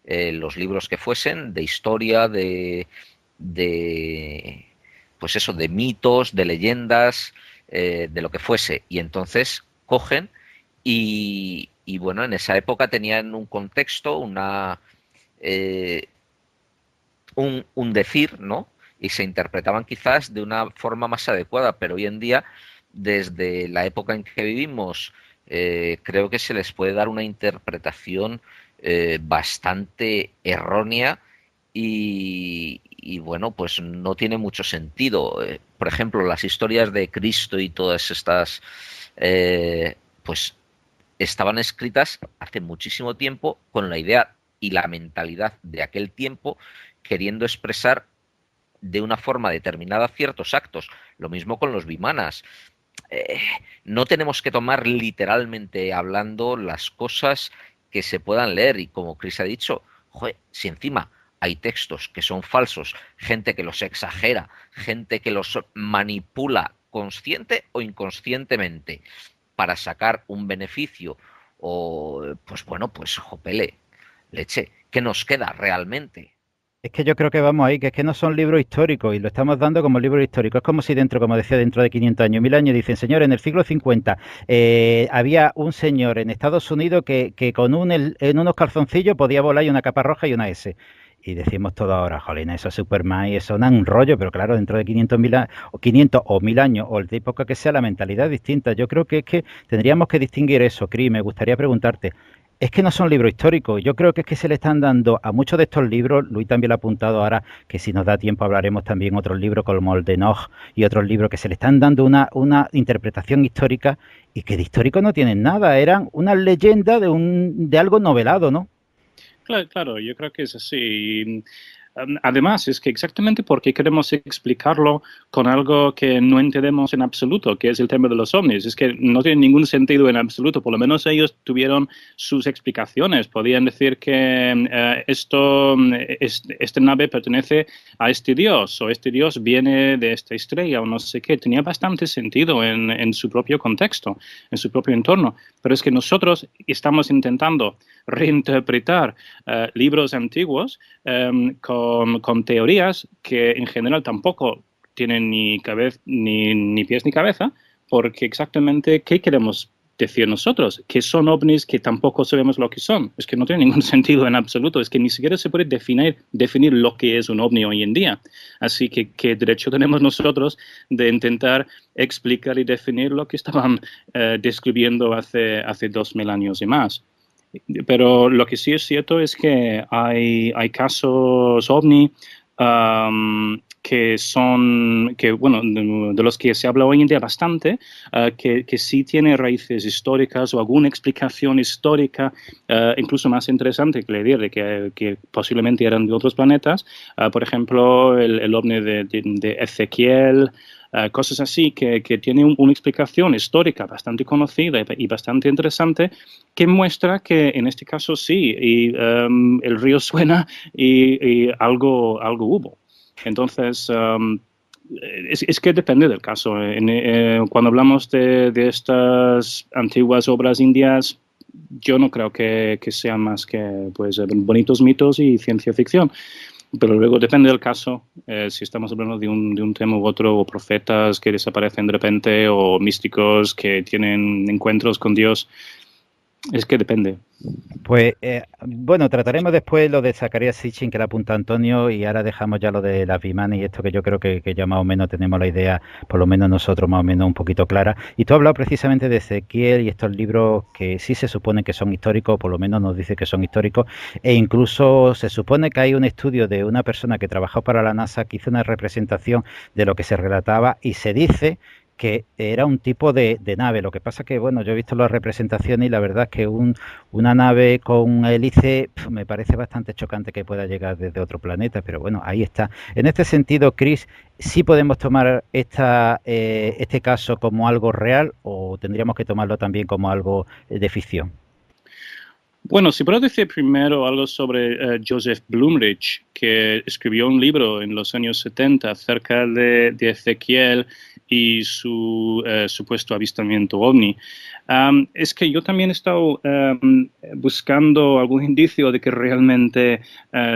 los libros que fuesen, de historia, de pues eso, de mitos, de leyendas, de lo que fuese. Y entonces cogen y bueno, en esa época tenían un contexto, un decir, ¿no? Y se interpretaban quizás de una forma más adecuada, pero hoy en día, desde la época en que vivimos, creo que se les puede dar una interpretación bastante errónea y bueno, pues no tiene mucho sentido. Por ejemplo, las historias de Cristo y todas estas, pues estaban escritas hace muchísimo tiempo con la idea y la mentalidad de aquel tiempo, queriendo expresar de una forma determinada ciertos actos. Lo mismo con los vimanas. No tenemos que tomar literalmente hablando las cosas que se puedan leer, y como Chris ha dicho, joder, si encima hay textos que son falsos, gente que los exagera, gente que los manipula consciente o inconscientemente para sacar un beneficio, o pues bueno, pues jopele, leche, ¿qué nos queda realmente? Es que yo creo que vamos ahí, que es que no son libros históricos y lo estamos dando como libros históricos. Es como si como decía, dentro de 500 años, 1000 años, dicen, señor, en el siglo 50 había un señor en Estados Unidos que con en unos calzoncillos podía volar y una capa roja y una S. Y decimos todo ahora, jolín, eso es Superman y eso es un rollo, pero claro, dentro de 500 o 1000 años, o de época que sea, la mentalidad es distinta. Yo creo que es que tendríamos que distinguir eso, Cris. Me gustaría preguntarte, es que no son libros históricos. Yo creo que es que se le están dando a muchos de estos libros, Luis también lo ha apuntado ahora, que si nos da tiempo hablaremos también otros libros como el de Enoch y otros libros que se le están dando una interpretación histórica y que de histórico no tienen nada, eran una leyenda de algo novelado, ¿no? Claro, yo creo que es así. Además, es que exactamente porque queremos explicarlo con algo que no entendemos en absoluto, que es el tema de los ovnis. Es que no tiene ningún sentido en absoluto. Por lo menos ellos tuvieron sus explicaciones. Podían decir que esta nave pertenece a este dios, o este dios viene de esta estrella, o no sé qué. Tenía bastante sentido en su propio contexto, en su propio entorno. Pero es que nosotros estamos intentando reinterpretar libros antiguos con teorías que en general tampoco tienen ni pies ni cabeza, porque exactamente ¿qué queremos decir nosotros? Que son ovnis que tampoco sabemos lo que son. Es que no tiene ningún sentido en absoluto. Es que ni siquiera se puede definir lo que es un ovni hoy en día. Así que ¿qué derecho tenemos nosotros de intentar explicar y definir lo que estaban describiendo hace 2000 años y más? Pero lo que sí es cierto es que hay casos ovni de los que se habla hoy en día bastante, que sí tiene raíces históricas o alguna explicación histórica, incluso más interesante que leer, que posiblemente eran de otros planetas. Por ejemplo, el ovni de Ezequiel. Cosas así que tienen una explicación histórica bastante conocida y bastante interesante, que muestra que en este caso sí, el río suena y algo hubo. Entonces, es que depende del caso. Cuando hablamos de estas antiguas obras indias, yo no creo que sean más que pues, bonitos mitos y ciencia ficción. Pero luego depende del caso, si estamos hablando de un tema u otro, o profetas que desaparecen de repente, o místicos que tienen encuentros con Dios. Es que depende. Pues bueno, trataremos después lo de Zacarías Sitchin, que le apunta Antonio, y ahora dejamos ya lo de las Vimanes y esto, que yo creo que ya más o menos tenemos la idea, por lo menos nosotros más o menos un poquito clara. Y tú has hablado precisamente de Ezequiel y estos libros que sí se supone que son históricos, por lo menos nos dice que son históricos, e incluso se supone que hay un estudio de una persona que trabajó para la NASA que hizo una representación de lo que se relataba, y se dice que era un tipo de nave. Lo que pasa que, bueno, yo he visto las representaciones y la verdad es que una nave con hélice me parece bastante chocante que pueda llegar desde otro planeta, pero bueno, ahí está. En este sentido, Cris, ¿sí podemos tomar este caso como algo real o tendríamos que tomarlo también como algo de ficción? Bueno, si puedo decir primero algo sobre Joseph Blumrich, que escribió un libro en los años 70 acerca de Ezequiel y su supuesto avistamiento ovni. Es que yo también he estado buscando algún indicio de que realmente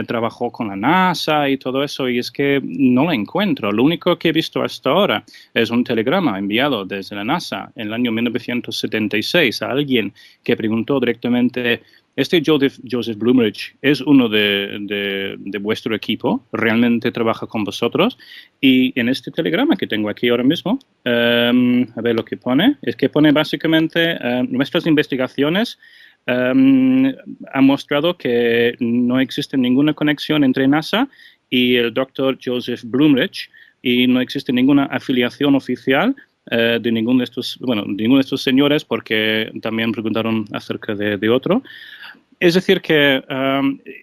trabajó con la NASA y todo eso, y es que no lo encuentro. Lo único que he visto hasta ahora es un telegrama enviado desde la NASA en el año 1976 a alguien que preguntó directamente: ¿este Joseph Blumrich es uno de vuestro equipo? ¿Realmente trabaja con vosotros? Y en este telegrama que tengo aquí ahora mismo, a ver lo que pone, es que pone básicamente nuestras investigaciones han mostrado que no existe ninguna conexión entre NASA y el Dr. Joseph Blumrich, y no existe ninguna afiliación oficial de ninguno de estos señores, porque también preguntaron acerca de otro. Es decir, que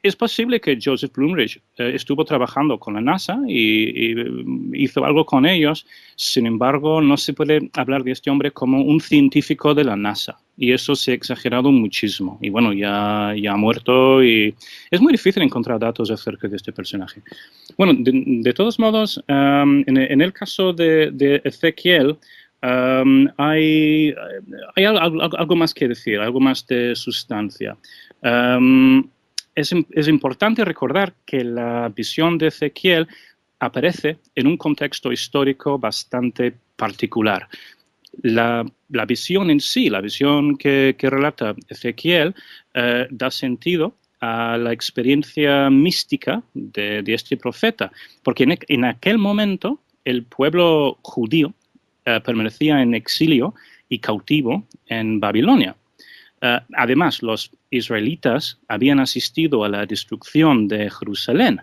es posible que Joseph Blumrich estuvo trabajando con la NASA y hizo algo con ellos. Sin embargo, no se puede hablar de este hombre como un científico de la NASA. Y eso se ha exagerado muchísimo. Y bueno, ya ha muerto y es muy difícil encontrar datos acerca de este personaje. Bueno, de todos modos, en el caso de Ezequiel, hay algo más que decir, algo más de sustancia. Es importante recordar que la visión de Ezequiel aparece en un contexto histórico bastante particular. La visión en sí, la visión que relata Ezequiel, da sentido a la experiencia mística de este profeta, porque en aquel momento el pueblo judío permanecía en exilio y cautivo en Babilonia. Además, los israelitas habían asistido a la destrucción de Jerusalén.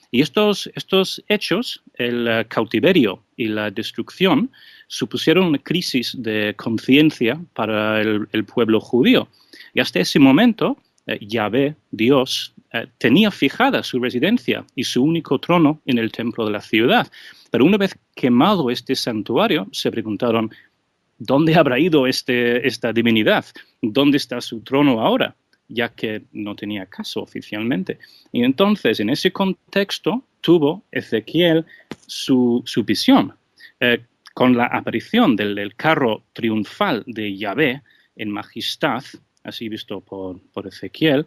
Y estos hechos, el cautiverio y la destrucción, supusieron una crisis de conciencia para el pueblo judío. Y hasta ese momento, Yahvé, Dios, tenía fijada su residencia y su único trono en el templo de la ciudad. Pero una vez quemado este santuario, se preguntaron, ¿dónde habrá ido esta divinidad? ¿Dónde está su trono ahora? Ya que no tenía caso oficialmente. Y entonces, en ese contexto, tuvo Ezequiel su visión. Con la aparición del carro triunfal de Yahvé en majestad, así visto por Ezequiel,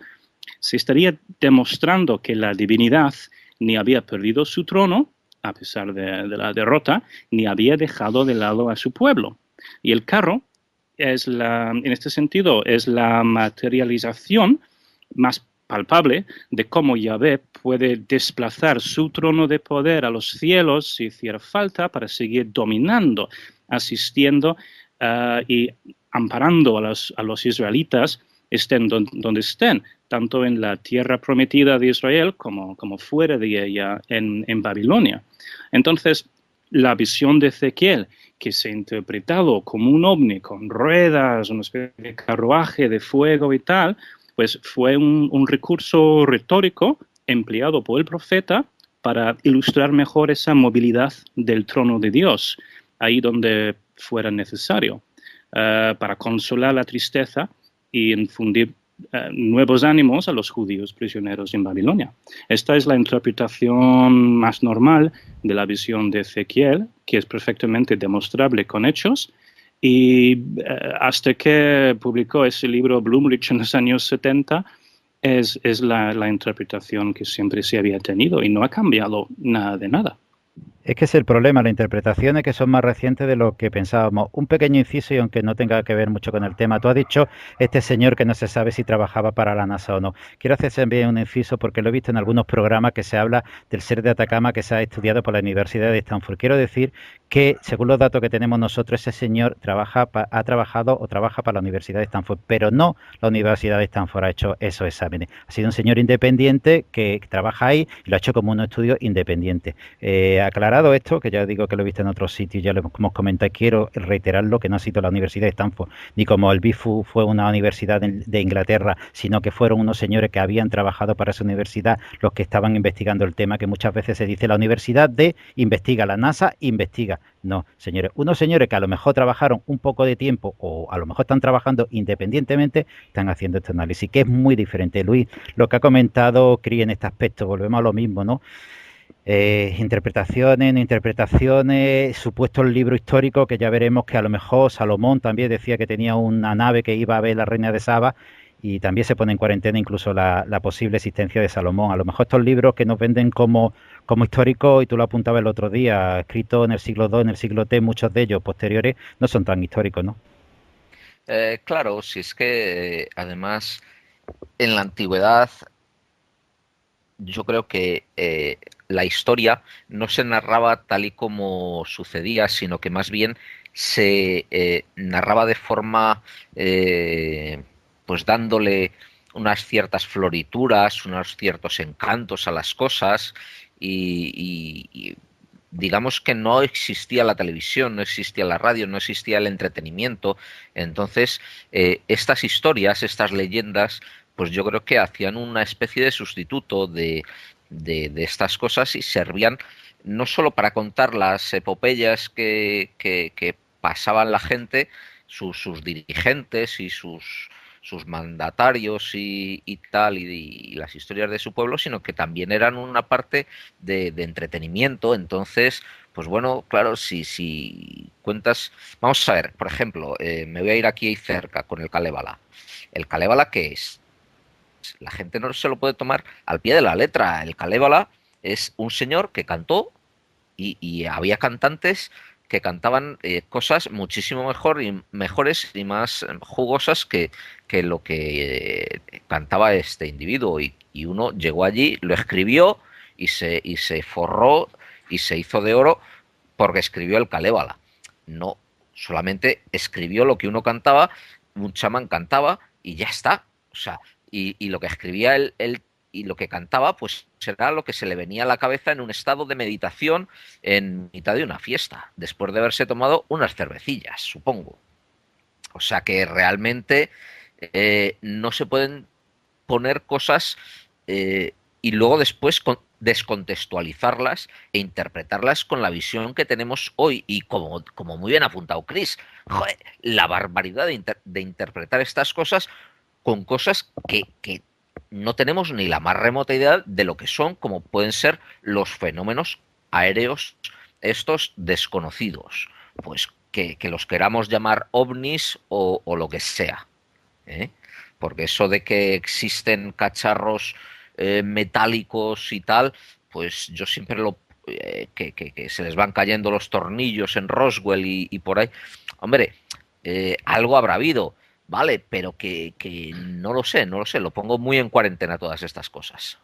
se estaría demostrando que la divinidad ni había perdido su trono, a pesar de la derrota, ni había dejado de lado a su pueblo. Y el carro en este sentido, es la materialización más palpable de cómo Yahvé puede desplazar su trono de poder a los cielos si hiciera falta para seguir dominando, asistiendo y amparando a los israelitas, estén donde estén, tanto en la tierra prometida de Israel como fuera de ella en Babilonia. Entonces, la visión de Ezequiel, que se ha interpretado como un ovni con ruedas, una especie de carruaje de fuego y tal, pues fue un recurso retórico empleado por el profeta para ilustrar mejor esa movilidad del trono de Dios, ahí donde fuera necesario, para consolar la tristeza y infundir nuevos ánimos a los judíos prisioneros en Babilonia. Esta es la interpretación más normal de la visión de Ezequiel, que es perfectamente demostrable con hechos, y hasta que publicó ese libro Blumrich en los años 70, es la interpretación que siempre se había tenido y no ha cambiado nada de nada. Es que es el problema, las interpretaciones que son más recientes de lo que pensábamos. Un pequeño inciso y aunque no tenga que ver mucho con el tema. Tú has dicho este señor que no se sabe si trabajaba para la NASA o no. Quiero hacer también un inciso porque lo he visto en algunos programas que se habla del ser de Atacama que se ha estudiado por la Universidad de Stanford. Quiero decir que, según los datos que tenemos nosotros, ese señor ha trabajado o trabaja para la Universidad de Stanford, pero no la Universidad de Stanford ha hecho esos exámenes. Ha sido un señor independiente que trabaja ahí y lo ha hecho como un estudio independiente. Aclarado esto, que ya digo que lo he visto en otros sitios, ya lo hemos comentado y quiero reiterarlo, que no ha sido la Universidad de Stanford, ni como el BIFU fue una universidad de Inglaterra, sino que fueron unos señores que habían trabajado para esa universidad los que estaban investigando el tema, que muchas veces se dice la universidad de investiga, la NASA investiga. No, señores, unos señores que a lo mejor trabajaron un poco de tiempo o a lo mejor están trabajando independientemente, están haciendo este análisis, que es muy diferente. Luis, lo que ha comentado Cris en este aspecto, volvemos a lo mismo, ¿no? Interpretaciones, no interpretaciones, supuestos libros históricos que ya veremos que a lo mejor Salomón también decía que tenía una nave que iba a ver la reina de Saba y también se pone en cuarentena incluso la posible existencia de Salomón. A lo mejor estos libros que nos venden como históricos, y tú lo apuntabas el otro día, escritos en el siglo II, en el siglo III, muchos de ellos posteriores, no son tan históricos, ¿no? Claro, si es que además en la antigüedad yo creo que la historia no se narraba tal y como sucedía, sino que más bien se narraba de forma, pues dándole unas ciertas florituras, unos ciertos encantos a las cosas y digamos que no existía la televisión, no existía la radio, no existía el entretenimiento. Entonces, estas historias, estas leyendas, pues yo creo que hacían una especie de sustituto de estas cosas y servían no solo para contar las epopeyas que pasaban la gente, sus dirigentes y sus mandatarios y tal, y las historias de su pueblo, sino que también eran una parte de entretenimiento. Entonces, pues bueno, claro, si cuentas... Vamos a ver, por ejemplo, me voy a ir aquí cerca con el Kalevala. ¿El Kalevala qué es? La gente no se lo puede tomar al pie de la letra. El Kalevala es un señor que cantó y había cantantes que cantaban cosas muchísimo mejores y más jugosas que lo que cantaba este individuo. Y uno llegó allí, lo escribió y se forró y se hizo de oro porque escribió el Kalevala. No, solamente escribió lo que uno cantaba, un chamán cantaba y ya está. O sea, y lo que escribía él y lo que cantaba, pues será lo que se le venía a la cabeza en un estado de meditación en mitad de una fiesta, después de haberse tomado unas cervecillas, supongo. O sea que realmente no se pueden poner cosas y luego después descontextualizarlas e interpretarlas con la visión que tenemos hoy. Y como muy bien ha apuntado Chris, joder, la barbaridad de interpretar estas cosas con cosas que no tenemos ni la más remota idea de lo que son, como pueden ser los fenómenos aéreos estos desconocidos. Pues que los queramos llamar ovnis o lo que sea. Porque eso de que existen cacharros metálicos y tal, pues yo siempre que se les van cayendo los tornillos en Roswell y por ahí. Hombre, algo habrá habido, vale, pero que no lo sé, lo pongo muy en cuarentena todas estas cosas.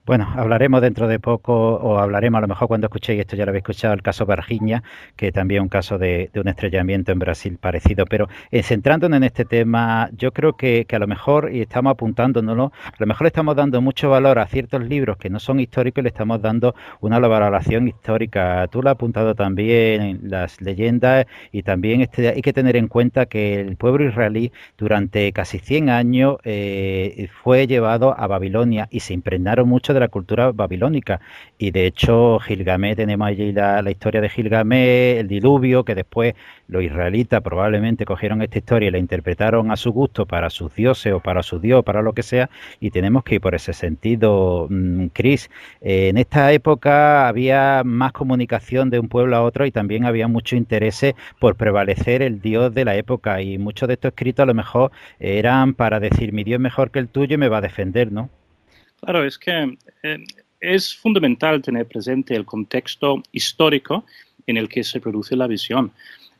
Bueno, hablaremos dentro de poco, o hablaremos a lo mejor cuando escuchéis esto, ya lo habéis escuchado, el caso Varginha, que también es un caso de un estrellamiento en Brasil parecido. Pero centrándonos en este tema, yo creo que a lo mejor, y estamos apuntándonos, a lo mejor le estamos dando mucho valor a ciertos libros que no son históricos y le estamos dando una valoración histórica. Tú lo has apuntado también en las leyendas, y también hay que tener en cuenta que el pueblo israelí durante casi 100 años fue llevado a Babilonia y se impregnaron mucho de la cultura babilónica, y de hecho Gilgamesh, tenemos allí la historia de Gilgamesh, el diluvio, que después los israelitas probablemente cogieron esta historia y la interpretaron a su gusto para sus dioses o para su dios, para lo que sea, y tenemos que ir por ese sentido. Chris, en esta época había más comunicación de un pueblo a otro y también había mucho interés por prevalecer el dios de la época, y muchos de estos escritos a lo mejor eran para decir mi dios es mejor que el tuyo y me va a defender, ¿no? Claro, es que es fundamental tener presente el contexto histórico en el que se produce la visión.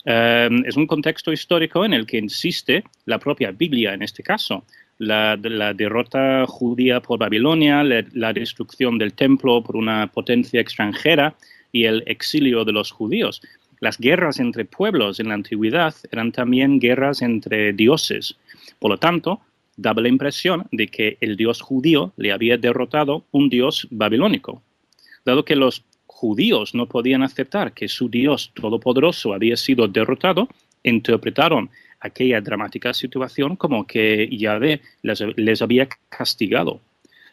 Es un contexto histórico en el que insiste la propia Biblia, en este caso. La derrota judía por Babilonia, la destrucción del templo por una potencia extranjera y el exilio de los judíos. Las guerras entre pueblos en la antigüedad eran también guerras entre dioses. Por lo tanto, daba la impresión de que el dios judío le había derrotado un dios babilónico. Dado que los judíos no podían aceptar que su dios todopoderoso había sido derrotado, interpretaron aquella dramática situación como que Yahvé les había castigado.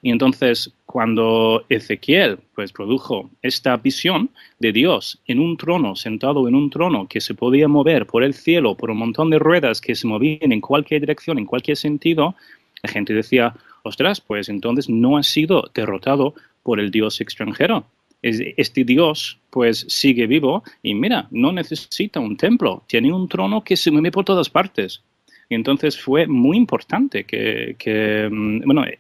Y entonces, cuando Ezequiel pues, produjo esta visión de Dios en un trono, sentado en un trono que se podía mover por el cielo, por un montón de ruedas que se movían en cualquier dirección, en cualquier sentido, la gente decía, ostras, pues entonces no ha sido derrotado por el Dios extranjero. Este Dios pues sigue vivo y mira, no necesita un templo, tiene un trono que se mueve por todas partes. Y entonces fue muy importante que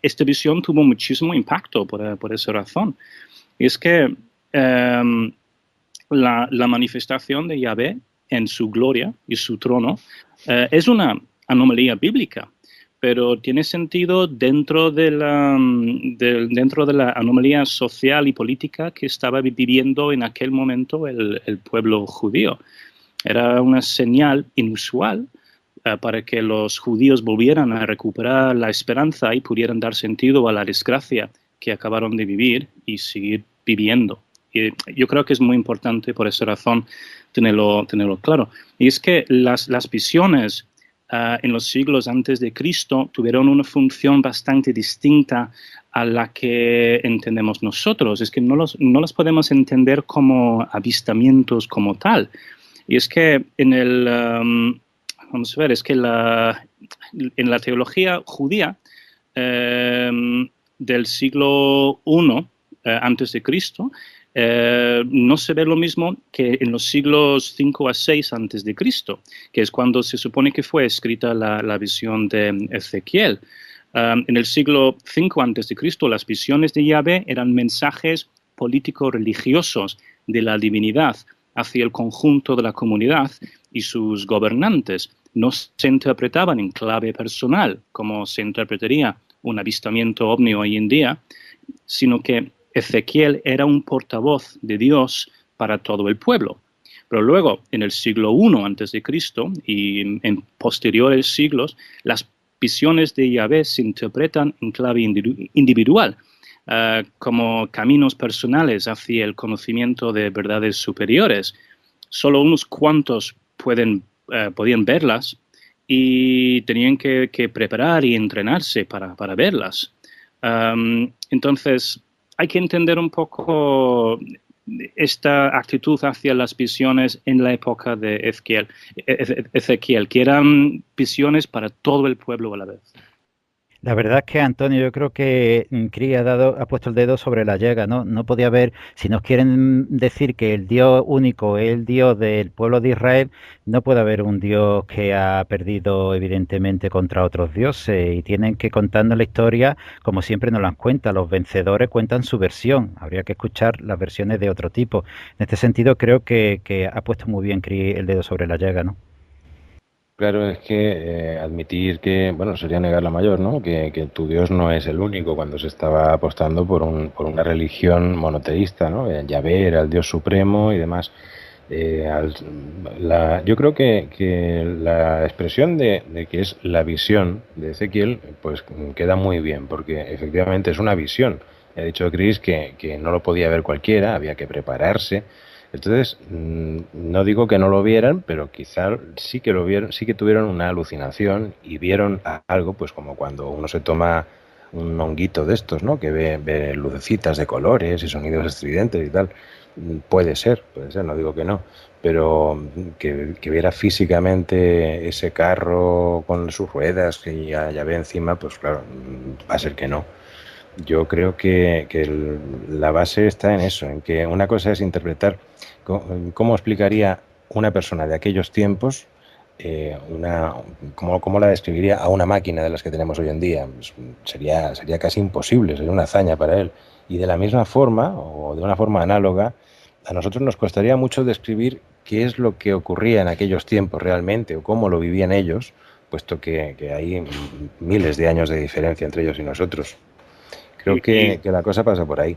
esta visión tuvo muchísimo impacto por esa razón. Y es que la manifestación de Yahvé en su gloria y su trono es una anomalía bíblica, pero tiene sentido dentro de la anomalía social y política que estaba viviendo en aquel momento el pueblo judío. Era una señal inusual para que los judíos volvieran a recuperar la esperanza y pudieran dar sentido a la desgracia que acabaron de vivir y seguir viviendo. Y yo creo que es muy importante por esa razón tenerlo claro. Y es que las visiones en los siglos antes de Cristo tuvieron una función bastante distinta a la que entendemos nosotros. Es que no las podemos entender como avistamientos como tal. Y es que vamos a ver, es que en la teología judía del siglo I antes de Cristo no se ve lo mismo que en los siglos 5 a 6 antes de Cristo, que es cuando se supone que fue escrita la visión de Ezequiel. En el siglo 5 antes de Cristo, las visiones de Yahvé eran mensajes político-religiosos de la divinidad hacia el conjunto de la comunidad y sus gobernantes. No se interpretaban en clave personal, como se interpretaría un avistamiento ovni hoy en día, sino que Ezequiel era un portavoz de Dios para todo el pueblo. Pero luego, en el siglo I a.C. y en posteriores siglos, las visiones de Yahvé se interpretan en clave individual, como caminos personales hacia el conocimiento de verdades superiores. Solo unos cuantos podían verlas y tenían que preparar y entrenarse para verlas. Entonces, hay que entender un poco esta actitud hacia las visiones en la época de Ezequiel, que eran visiones para todo el pueblo a la vez. La verdad es que, Antonio, yo creo que Cris ha puesto el dedo sobre la llaga, ¿no? No podía haber, si nos quieren decir que el Dios único es el Dios del pueblo de Israel, no puede haber un Dios que ha perdido evidentemente contra otros dioses, y tienen que contarnos la historia como siempre nos las cuentan. Los vencedores cuentan su versión, habría que escuchar las versiones de otro tipo. En este sentido creo que ha puesto muy bien Cris el dedo sobre la llaga, ¿no? Claro, es que admitir que, bueno, sería negar la mayor, ¿no? Que tu Dios no es el único cuando se estaba apostando por una religión monoteísta, ¿no? Yahvé era el Dios supremo y demás. Yo creo que la expresión de que es la visión de Ezequiel, pues queda muy bien, porque efectivamente es una visión. Ha dicho Cris que no lo podía ver cualquiera, había que prepararse. Entonces, no digo que no lo vieran, pero quizá sí que lo vieron, sí que tuvieron una alucinación y vieron algo, pues como cuando uno se toma un honguito de estos, ¿no? Que ve lucecitas de colores y sonidos estridentes y tal. Puede ser, no digo que no, pero que viera físicamente ese carro con sus ruedas que ya ve encima, pues claro, va a ser que no. Yo creo que la base está en eso, en que una cosa es interpretar cómo explicaría una persona de aquellos tiempos, cómo la describiría a una máquina de las que tenemos hoy en día. Pues sería casi imposible, sería una hazaña para él. Y de la misma forma, o de una forma análoga, a nosotros nos costaría mucho describir qué es lo que ocurría en aquellos tiempos realmente, o cómo lo vivían ellos, puesto que hay miles de años de diferencia entre ellos y nosotros. Creo que la cosa pasa por ahí.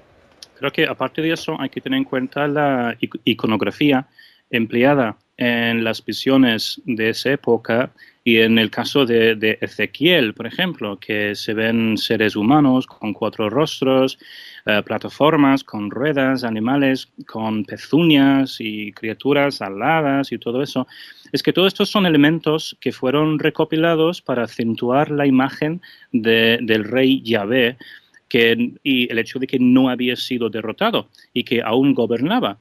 Creo que aparte de eso hay que tener en cuenta la iconografía empleada en las visiones de esa época, y en el caso de Ezequiel, por ejemplo, que se ven seres humanos con 4 rostros, plataformas con ruedas, animales con pezuñas y criaturas aladas y todo eso. Es que todos estos son elementos que fueron recopilados para acentuar la imagen del rey Yahvé, y el hecho de que no había sido derrotado y que aún gobernaba.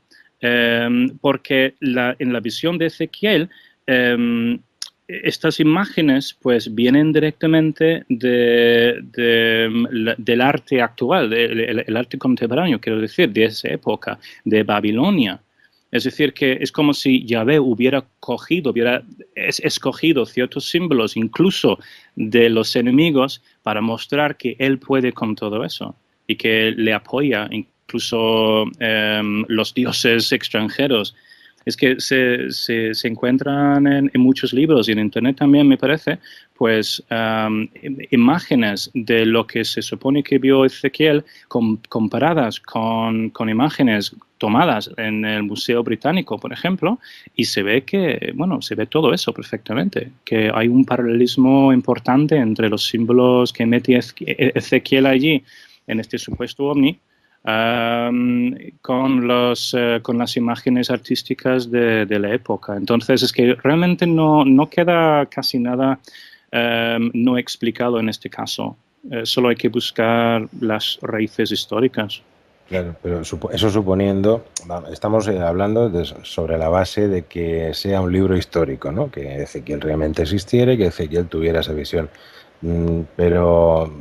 Porque en la visión de Ezequiel, estas imágenes pues vienen directamente del arte actual, el arte contemporáneo, quiero decir, de esa época, de Babilonia. Es decir, que es como si Yahvé hubiera escogido ciertos símbolos, incluso de los enemigos, para mostrar que él puede con todo eso y que le apoya incluso los dioses extranjeros. Es que se encuentran en muchos libros y en Internet también, me parece, pues imágenes de lo que se supone que vio Ezequiel comparadas con imágenes tomadas en el Museo Británico, por ejemplo, y se ve se ve todo eso perfectamente, que hay un paralelismo importante entre los símbolos que mete Ezequiel allí en este supuesto ovni, con las imágenes artísticas de la época. Entonces es que realmente no queda casi nada no explicado en este caso. Solo hay que buscar las raíces históricas. Claro, pero eso suponiendo, estamos hablando sobre la base de que sea un libro histórico, ¿no? Que Ezequiel realmente existiera y que Ezequiel tuviera esa visión, pero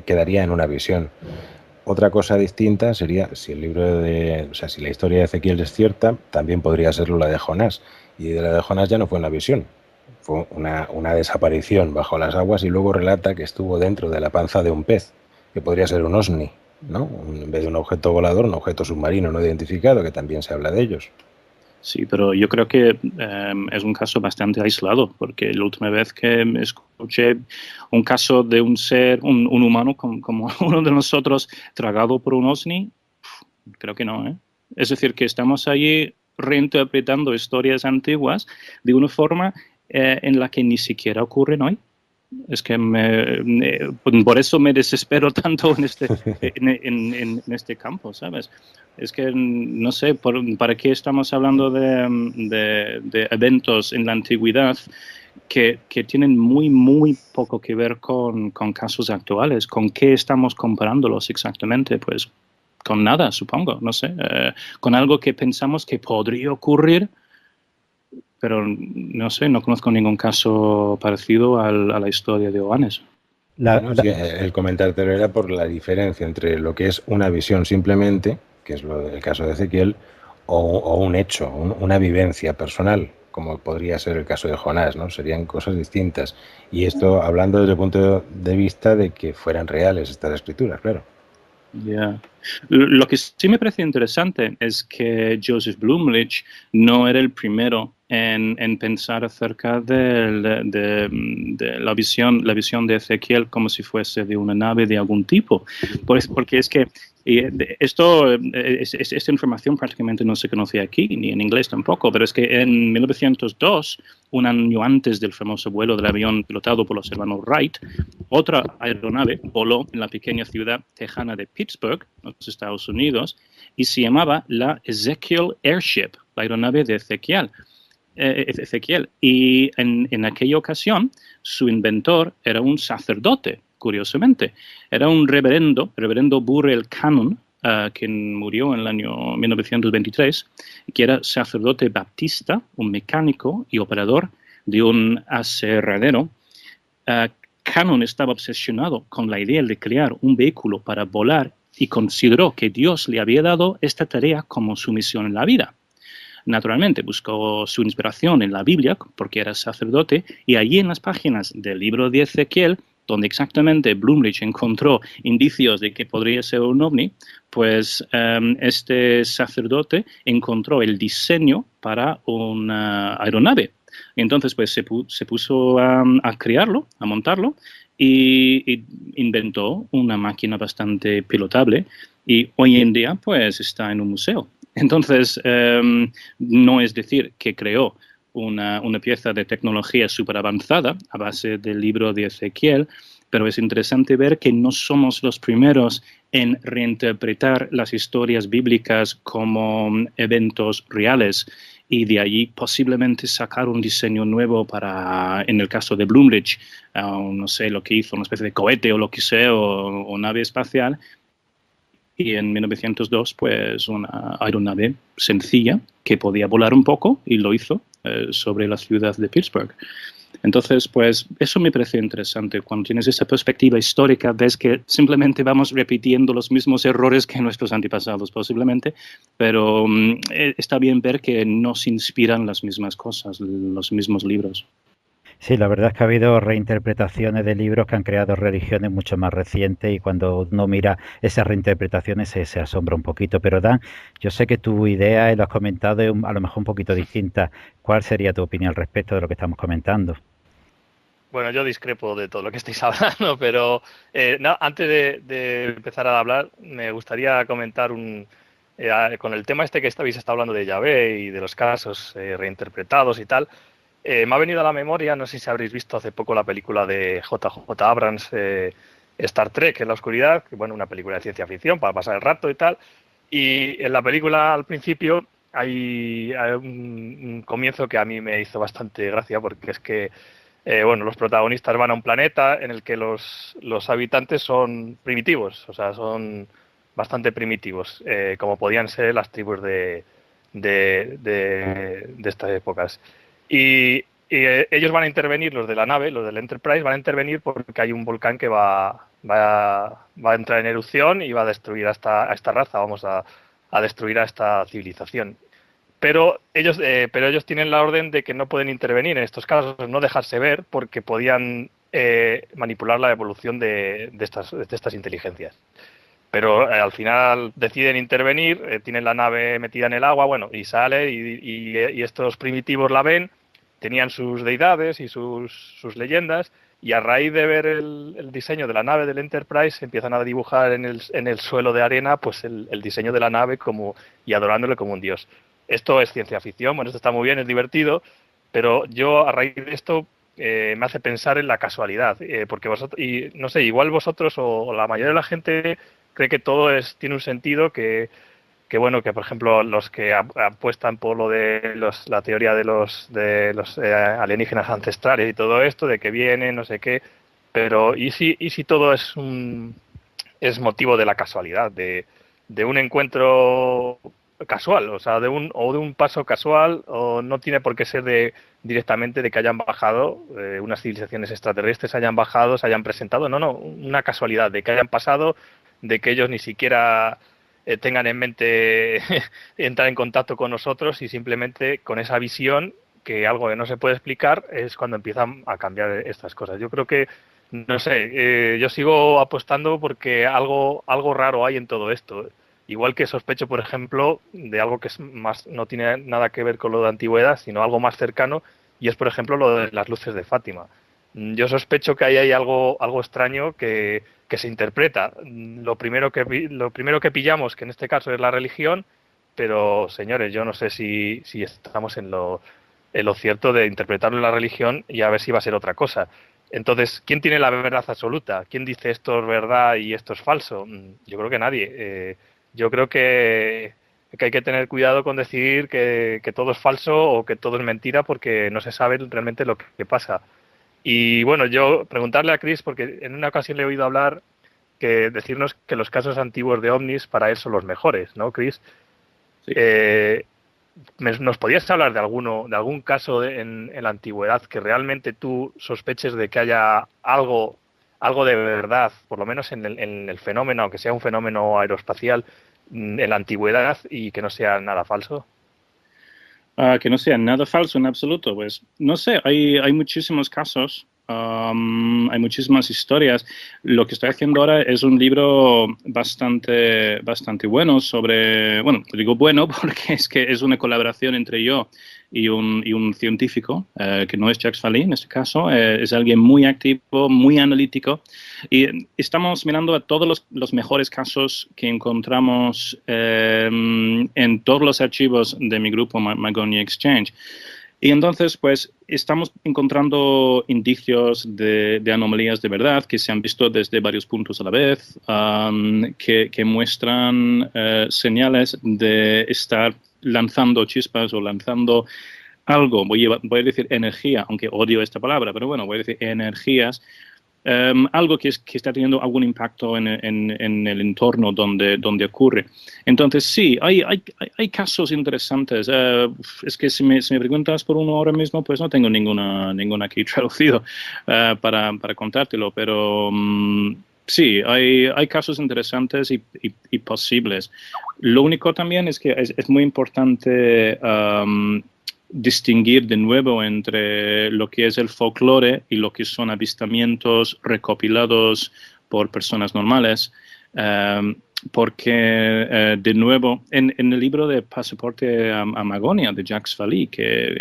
quedaría en una visión. Otra cosa distinta sería si si la historia de Ezequiel es cierta, también podría serlo la de Jonás. Y de la de Jonás ya no fue una visión, fue una desaparición bajo las aguas, y luego relata que estuvo dentro de la panza de un pez, que podría ser un OSNI, ¿no? En vez de un objeto volador, un objeto submarino no identificado, que también se habla de ellos. Sí, pero yo creo que es un caso bastante aislado, porque la última vez que escuché un caso de un ser, un humano como uno de nosotros, tragado por un OVNI, creo que no, ¿eh? Es decir, que estamos allí reinterpretando historias antiguas de una forma en la que ni siquiera ocurren hoy. Es que por eso me desespero tanto en este campo, ¿sabes? Es que no sé para qué estamos hablando de eventos en la antigüedad que tienen muy poco que ver con casos actuales. ¿Con qué estamos comparándolos exactamente? Pues con nada, supongo, no sé. Con algo que pensamos que podría ocurrir, pero no sé, no conozco ningún caso parecido a la historia de Oanes. Bueno, sí, el comentártelo era por la diferencia entre lo que es una visión simplemente, que es el caso de Ezequiel, o un hecho, una vivencia personal, como podría ser el caso de Jonás, ¿no? Serían cosas distintas. Y esto hablando desde el punto de vista de que fueran reales estas escrituras, claro. Yeah. Lo que sí me parece interesante es que Joseph Blumlich no era el primero en pensar acerca de la visión de Ezequiel como si fuese de una nave de algún tipo. Porque es que esta información prácticamente no se conocía aquí, ni en inglés tampoco, pero es que en 1902, un año antes del famoso vuelo del avión pilotado por los hermanos Wright, otra aeronave voló en la pequeña ciudad tejana de Pittsburgh, en los Estados Unidos, y se llamaba la Ezekiel Airship, la aeronave de Ezequiel. Y en aquella ocasión, su inventor era un sacerdote, curiosamente. Era un reverendo Burrell Cannon, quien murió en el año 1923, que era sacerdote baptista, un mecánico y operador de un aserradero. Cannon estaba obsesionado con la idea de crear un vehículo para volar y consideró que Dios le había dado esta tarea como su misión en la vida. Naturalmente, buscó su inspiración en la Biblia, porque era sacerdote, y allí en las páginas del libro de Ezequiel, donde exactamente Blumlich encontró indicios de que podría ser un ovni, pues este sacerdote encontró el diseño para una aeronave. Entonces, pues se puso a crearlo, a montarlo, y inventó una máquina bastante pilotable, y hoy en día, pues, está en un museo. Entonces, no es decir que creó una pieza de tecnología súper avanzada a base del libro de Ezequiel, pero es interesante ver que no somos los primeros en reinterpretar las historias bíblicas como eventos reales y de allí posiblemente sacar un diseño nuevo para, en el caso de Blumlich, no sé, lo que hizo, una especie de cohete o lo que sea, o nave espacial. Y en 1902, pues una aeronave sencilla que podía volar un poco y lo hizo sobre la ciudad de Pittsburgh. Entonces, pues eso me parece interesante. Cuando tienes esa perspectiva histórica, ves que simplemente vamos repitiendo los mismos errores que nuestros antepasados posiblemente, pero está bien ver que nos inspiran las mismas cosas, los mismos libros. Sí, la verdad es que ha habido reinterpretaciones de libros que han creado religiones mucho más recientes y cuando uno mira esas reinterpretaciones se asombra un poquito. Pero Dan, yo sé que tu idea, y lo has comentado, es a lo mejor un poquito distinta. ¿Cuál sería tu opinión al respecto de lo que estamos comentando? Bueno, yo discrepo de todo lo que estáis hablando, pero antes de empezar a hablar, me gustaría comentar con el tema este que habéis estado hablando de Yahvé y de los casos reinterpretados y tal. Me ha venido a la memoria, no sé si habréis visto hace poco la película de J.J. Abrams, Star Trek en la oscuridad, que bueno, una película de ciencia ficción para pasar el rato y tal. Y en la película al principio hay un comienzo que a mí me hizo bastante gracia, porque es que bueno, los protagonistas van a un planeta en el que los habitantes son primitivos, o sea, son bastante primitivos, como podían ser las tribus de estas épocas. Y ellos van a intervenir, los de la nave, los del Enterprise, van a intervenir porque hay un volcán que va a entrar en erupción y va a destruir a esta raza, vamos a destruir a esta civilización. Pero ellos tienen la orden de que no pueden intervenir en estos casos, no dejarse ver, porque podían manipular la evolución de estas inteligencias. pero al final deciden intervenir, tienen la nave metida en el agua, bueno, y sale y estos primitivos la ven, tenían sus deidades y sus leyendas, y a raíz de ver el diseño de la nave del Enterprise empiezan a dibujar en el suelo de arena pues el diseño de la nave y adorándole como un dios. Esto es ciencia ficción, bueno, esto está muy bien, es divertido, pero yo a raíz de esto me hace pensar en la casualidad, porque vosotros, y no sé, igual vosotros o la mayoría de la gente cree que todo tiene un sentido, que bueno, que por ejemplo los que apuestan por lo de la teoría de los alienígenas ancestrales y todo esto, de que vienen, no sé qué, pero ¿y si todo es motivo de la casualidad, de un encuentro casual, o sea, de un paso casual, o no tiene por qué ser directamente de que hayan bajado unas civilizaciones extraterrestres, hayan bajado, se hayan presentado, no, una casualidad de que hayan pasado, de que ellos ni siquiera tengan en mente entrar en contacto con nosotros, y simplemente con esa visión, que algo que no se puede explicar, es cuando empiezan a cambiar estas cosas. Yo creo que, no sé, yo sigo apostando porque algo raro hay en todo esto. Igual que sospecho, por ejemplo, de algo que no tiene nada que ver con lo de antigüedad, sino algo más cercano, y es, por ejemplo, lo de las luces de Fátima. Yo sospecho que ahí hay algo extraño que se interpreta. Lo primero que pillamos, que en este caso es la religión, pero, señores, yo no sé si estamos en lo cierto de interpretarlo en la religión y a ver si va a ser otra cosa. Entonces, ¿quién tiene la verdad absoluta? ¿Quién dice esto es verdad y esto es falso? Yo creo que nadie. Yo creo que hay que tener cuidado con decidir que todo es falso o que todo es mentira, porque no se sabe realmente lo que pasa. Y bueno, yo preguntarle a Chris, porque en una ocasión le he oído hablar, que decirnos que los casos antiguos de ovnis para él son los mejores, ¿no, Chris? Sí. ¿Nos podías hablar de algún caso en la antigüedad que realmente tú sospeches de que haya algo de verdad, por lo menos en el fenómeno, aunque sea un fenómeno aeroespacial, en la antigüedad, y que no sea nada falso? Que no sea nada falso en absoluto, pues no sé, hay muchísimos casos, hay muchísimas historias. Lo que estoy haciendo ahora es un libro bastante bueno sobre, bueno, digo bueno porque es que es una colaboración entre yo y un científico, que no es Jacques Vallée en este caso, es alguien muy activo, muy analítico, y estamos mirando a todos los mejores casos que encontramos en todos los archivos de mi grupo Magonia Exchange. Y entonces, pues, estamos encontrando indicios de anomalías de verdad que se han visto desde varios puntos a la vez, que muestran señales de estar lanzando chispas o lanzando algo, voy a decir energía, aunque odio esta palabra, pero bueno, voy a decir energías, algo que está teniendo algún impacto en el entorno donde ocurre. Entonces, sí, hay casos interesantes. Es que si me preguntas por uno ahora mismo, pues no tengo ninguna aquí traducido para contártelo, pero sí, hay casos interesantes y posibles. Lo único también es que es muy importante distinguir de nuevo entre lo que es el folclore y lo que son avistamientos recopilados por personas normales, porque de nuevo en el libro de Pasaporte a Magonia de Jacques Vallée, que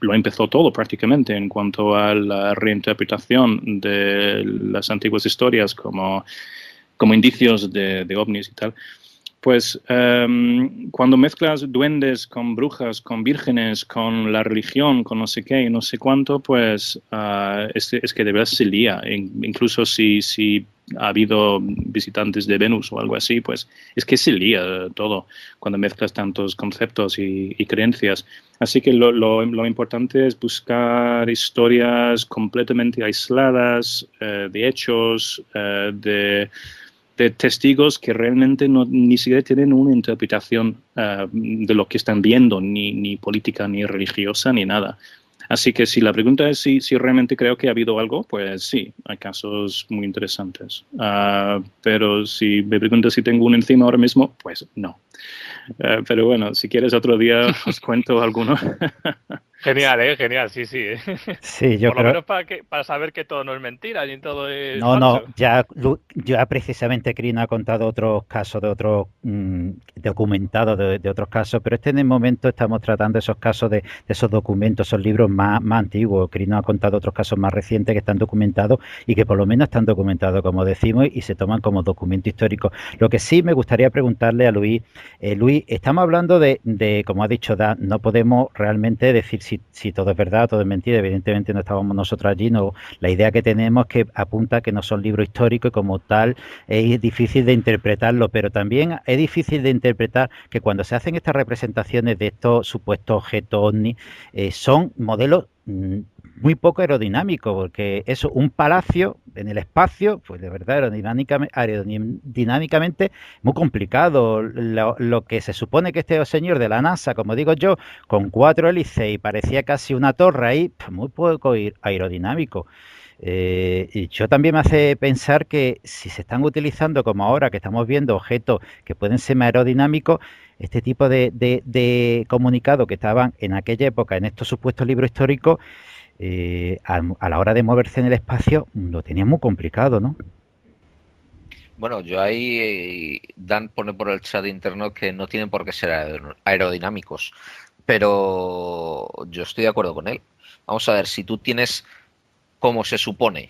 lo empezó todo prácticamente en cuanto a la reinterpretación de las antiguas historias como indicios de ovnis y tal, pues cuando mezclas duendes con brujas, con vírgenes, con la religión, con no sé qué y no sé cuánto, pues es que de verdad se lía. Incluso si ha habido visitantes de Venus o algo así, pues es que se lía todo cuando mezclas tantos conceptos y creencias. Así que lo importante es buscar historias completamente aisladas, de hechos, de testigos que realmente ni siquiera tienen una interpretación de lo que están viendo, ni política, ni religiosa, ni nada. Así que si la pregunta es si realmente creo que ha habido algo, pues sí, hay casos muy interesantes. Pero si me preguntas si tengo uno encima ahora mismo, pues no. Pero bueno, si quieres otro día os cuento alguno. Genial, genial, sí, sí. Sí, yo Por lo creo. menos para saber que todo no es mentira ni todo es No, no, falso. ya precisamente Crino ha contado otros casos de otros documentados de otros casos, pero en el momento estamos tratando esos casos de esos documentos, esos libros más antiguos. Crino ha contado otros casos más recientes que están documentados y que por lo menos están documentados, como decimos, y se toman como documento histórico. Lo que sí me gustaría preguntarle a Luis, Luis, estamos hablando como ha dicho Dan, no podemos realmente decir si todo es verdad, todo es mentira, evidentemente no estábamos nosotros allí, no. La idea que tenemos que apunta que no son libros históricos y como tal es difícil de interpretarlo, pero también es difícil de interpretar que cuando se hacen estas representaciones de estos supuestos objetos ovni, son modelos muy poco aerodinámicos, porque eso, un palacio en el espacio, pues de verdad aerodinámicamente muy complicado. Lo que se supone que este señor de la NASA, como digo yo, con 4 hélices y parecía casi una torre ahí, pues muy poco aerodinámico. Y yo también me hace pensar que si se están utilizando, como ahora que estamos viendo, objetos que pueden ser más aerodinámicos, este tipo de comunicados que estaban en aquella época en estos supuestos libros históricos, a la hora de moverse en el espacio, lo tenían muy complicado, ¿no? Bueno, yo ahí, Dan pone por el chat interno que no tienen por qué ser aerodinámicos, pero yo estoy de acuerdo con él. Vamos a ver, si tú tienes, como se supone,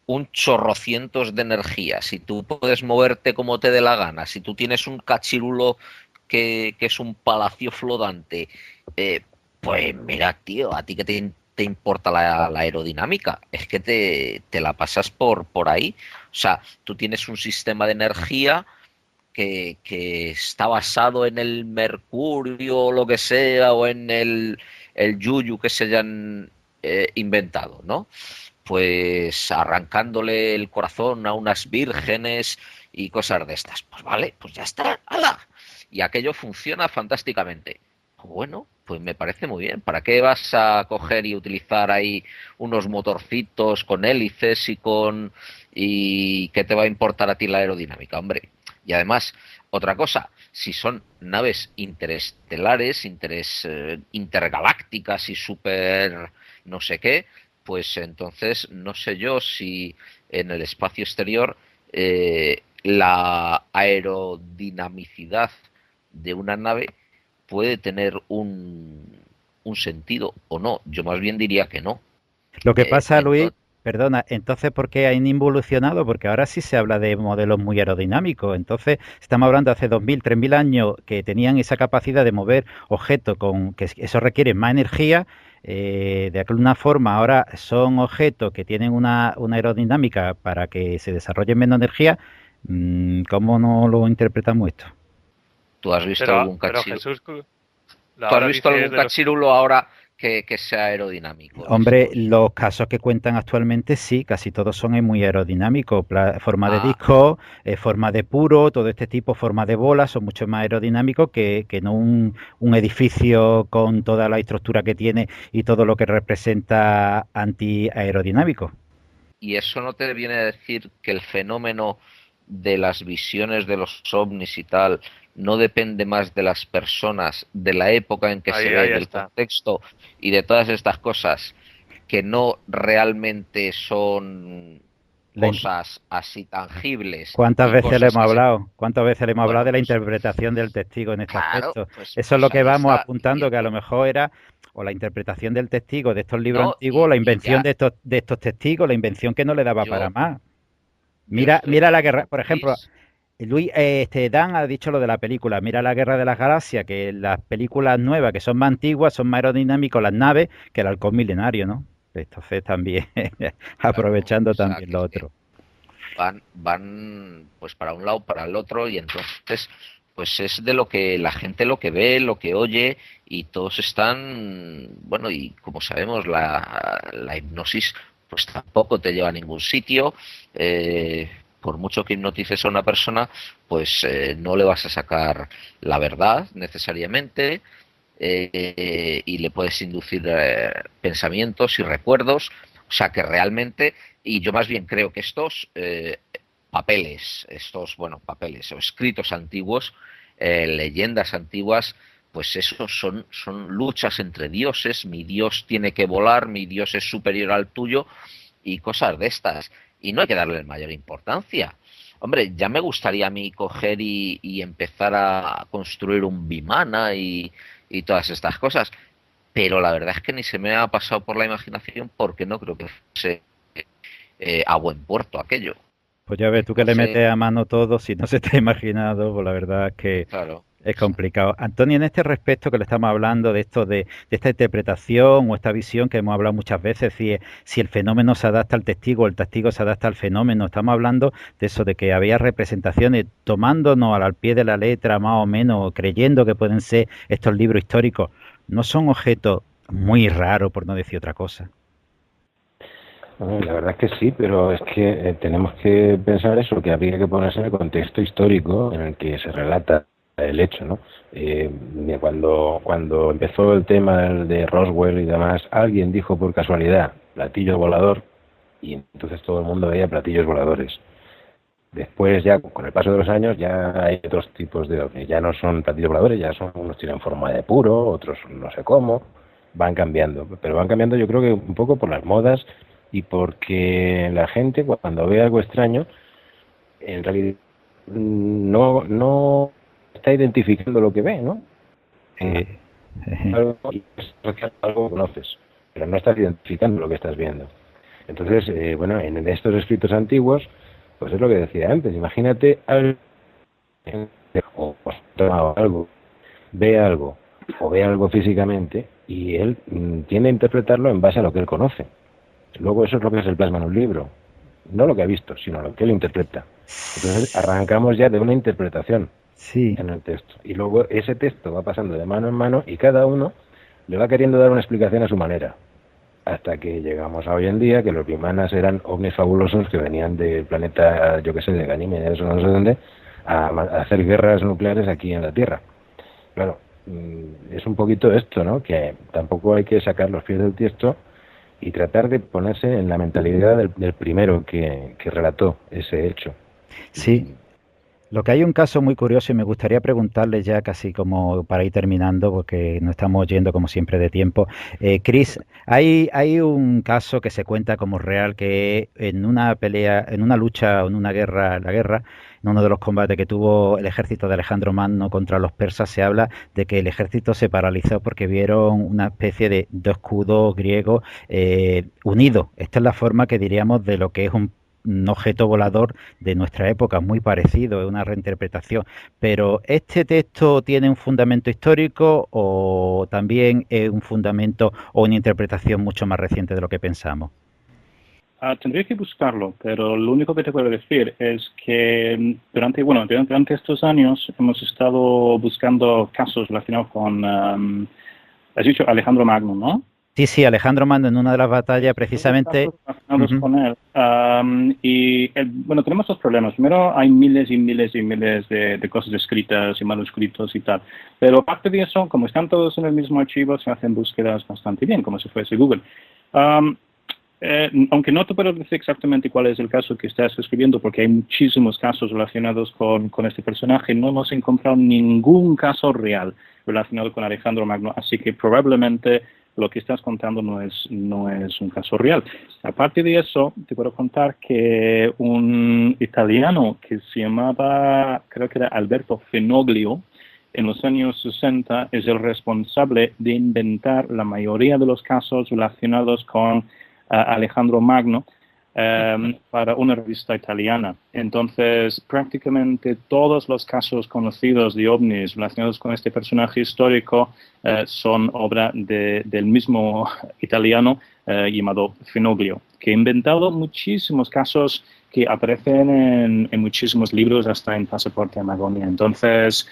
un chorrocientos de energía, si tú puedes moverte como te dé la gana, si tú tienes un cachirulo que es un palacio flotante, pues mira, tío, a ti que te importa la aerodinámica, es que te la pasas por ahí. O sea, tú tienes un sistema de energía que está basado en el mercurio o lo que sea, o en el yuyu que se hayan inventado, ¿no? Pues arrancándole el corazón a unas vírgenes y cosas de estas. Pues vale, pues ya está, ¡hala! Y aquello funciona fantásticamente. Bueno, pues me parece muy bien. ¿Para qué vas a coger y utilizar ahí unos motorcitos con hélices y qué te va a importar a ti la aerodinámica, hombre? Y además, otra cosa, si son naves interestelares, intergalácticas y súper no sé qué, pues entonces no sé yo si en el espacio exterior la aerodinamicidad de una nave puede tener un sentido o no. Yo más bien diría que no. Lo que pasa, Luis, Entonces, perdona, entonces, ¿por qué han involucionado? Porque ahora sí se habla de modelos muy aerodinámicos. Entonces, estamos hablando de hace 2000, 3000 años que tenían esa capacidad de mover objetos con que eso requiere más energía. De alguna forma, ahora son objetos que tienen una aerodinámica para que se desarrolle menos energía. ¿Cómo no lo interpretamos esto? ¿tú has visto Pero, algún pero cachirulo? Jesús, ¿Tú has ahora visto dices algún de los... cachirulo ahora que sea aerodinámico de Hombre, estos? los casos que cuentan actualmente sí, casi todos son muy aerodinámicos. Forma de Ah, disco, forma de puro, todo este tipo, forma de bola, son mucho más aerodinámicos que no un edificio con toda la estructura que tiene y todo lo que representa antiaerodinámico. y eso no te viene a decir que el fenómeno de las visiones de los ovnis y tal no depende más de las personas, de la época en que se ve, Ahí del está. contexto y de todas estas cosas que no realmente son La in- cosas así tangibles ¿Cuántas y veces le cosas hemos que se... hablado? ¿Cuántas veces le hemos hablado Bueno, de la pues interpretación del testigo en este claro, aspecto? pues, Eso es lo pues que ahí vamos está apuntando, que a lo diciendo, mejor era o la interpretación del testigo de estos libros ¿no? antiguos, la Y invención ya, de estos testigos, la invención que no le daba para yo, más. yo Mira, estoy mira la contigo, guerra, por ejemplo, Luis. Luis, Dan ha dicho lo de la película. Mira la Guerra de las Galaxias, que las películas nuevas, que son más antiguas, son más aerodinámicas las naves que el halcón milenario, ¿no? Entonces también, Claro, o aprovechando sea, también que lo es que otro. van pues para un lado, para el otro, y entonces pues es de lo que la gente lo que ve, lo que oye, y todos están, bueno, y como sabemos, la hipnosis pues tampoco te lleva a ningún sitio. Por mucho que hipnotices a una persona, pues no le vas a sacar la verdad necesariamente, y le puedes inducir pensamientos y recuerdos. O sea que realmente, y yo más bien creo que estos papeles o escritos antiguos, leyendas antiguas, pues eso, son luchas entre dioses, mi dios tiene que volar, mi dios es superior al tuyo y cosas de estas. Y no hay que darle mayor importancia. Hombre, ya me gustaría a mí coger y empezar a construir un Vimana y todas estas cosas, pero la verdad es que ni se me ha pasado por la imaginación porque no creo que fuese a buen puerto aquello. Pues ya ves, tú que le metes a mano todo, si no se te ha imaginado, pues la verdad es que Claro. es complicado. Antonio, en este respecto que le estamos hablando de esto de esta interpretación o esta visión que hemos hablado muchas veces, si el fenómeno se adapta al testigo o el testigo se adapta al fenómeno, estamos hablando de eso, de que había representaciones tomándonos al pie de la letra más o menos, creyendo que pueden ser estos libros históricos. No son objetos muy raros, por no decir otra cosa. La verdad es que sí, pero es que tenemos que pensar eso, que habría que ponerse en el contexto histórico en el que se relata el hecho, ¿no? Cuando empezó el tema de Roswell y demás, alguien dijo por casualidad platillo volador y entonces todo el mundo veía platillos voladores. Después ya con el paso de los años ya hay otros tipos de ovnis, ya no son platillos voladores, ya son unos tienen forma de puro, otros no sé cómo, van cambiando, pero van cambiando yo creo que un poco por las modas y porque la gente cuando ve algo extraño en realidad no está identificando lo que ve, ¿no? Algo conoces, pero no estás identificando lo que estás viendo. Entonces, bueno, en estos escritos antiguos, pues es lo que decía antes, imagínate algo, ve algo o ve algo físicamente y él tiende a interpretarlo en base a lo que él conoce. Luego eso es lo que es el plasma en un libro, no lo que ha visto, sino lo que él interpreta. Entonces arrancamos ya de una interpretación en el texto y luego ese texto va pasando de mano en mano y cada uno le va queriendo dar una explicación a su manera, hasta que llegamos a hoy en día que los Vimanas eran ovnis fabulosos que venían del planeta, yo que sé, de Ganímedes o no sé dónde, a hacer guerras nucleares aquí en la Tierra. Claro, es un poquito esto, ¿no? Que tampoco hay que sacar los pies del tiesto y tratar de ponerse en la mentalidad del primero que relató ese hecho. Sí. Lo que hay un caso muy curioso y me gustaría preguntarle ya casi como para ir terminando, porque nos estamos yendo como siempre de tiempo. Chris, hay un caso que se cuenta como real que en una pelea, en una lucha o en una guerra, en uno de los combates que tuvo el ejército de Alejandro Magno contra los persas, se habla de que el ejército se paralizó porque vieron una especie de dos escudos griegos unidos. Esta es la forma que diríamos de lo que es un objeto volador de nuestra época, muy parecido, es una reinterpretación. Pero ¿este texto tiene un fundamento histórico o también es un fundamento o una interpretación mucho más reciente de lo que pensamos? Tendría que buscarlo, pero lo único que te puedo decir es que durante estos años hemos estado buscando casos relacionados con, has dicho Alejandro Magno, ¿no? Sí, Alejandro Magno en una de las batallas precisamente... con él. Tenemos dos problemas. Primero, hay miles y miles y miles de cosas escritas y manuscritos y tal. Pero aparte de eso, como están todos en el mismo archivo, se hacen búsquedas bastante bien, como si fuese Google. Aunque no te puedo decir exactamente cuál es el caso que estás escribiendo, porque hay muchísimos casos relacionados con este personaje, no hemos encontrado ningún caso real relacionado con Alejandro Magno, así que probablemente lo que estás contando no es un caso real. Aparte de eso, te puedo contar que un italiano que se llamaba, creo que era Alberto Fenoglio, en los años 60 es el responsable de inventar la mayoría de los casos relacionados con Alejandro Magno para una revista italiana. Entonces, prácticamente todos los casos conocidos de ovnis relacionados con este personaje histórico son obra del mismo italiano llamado Fenoglio, que ha inventado muchísimos casos que aparecen en muchísimos libros, hasta en Pasaporte a Magonia. Entonces,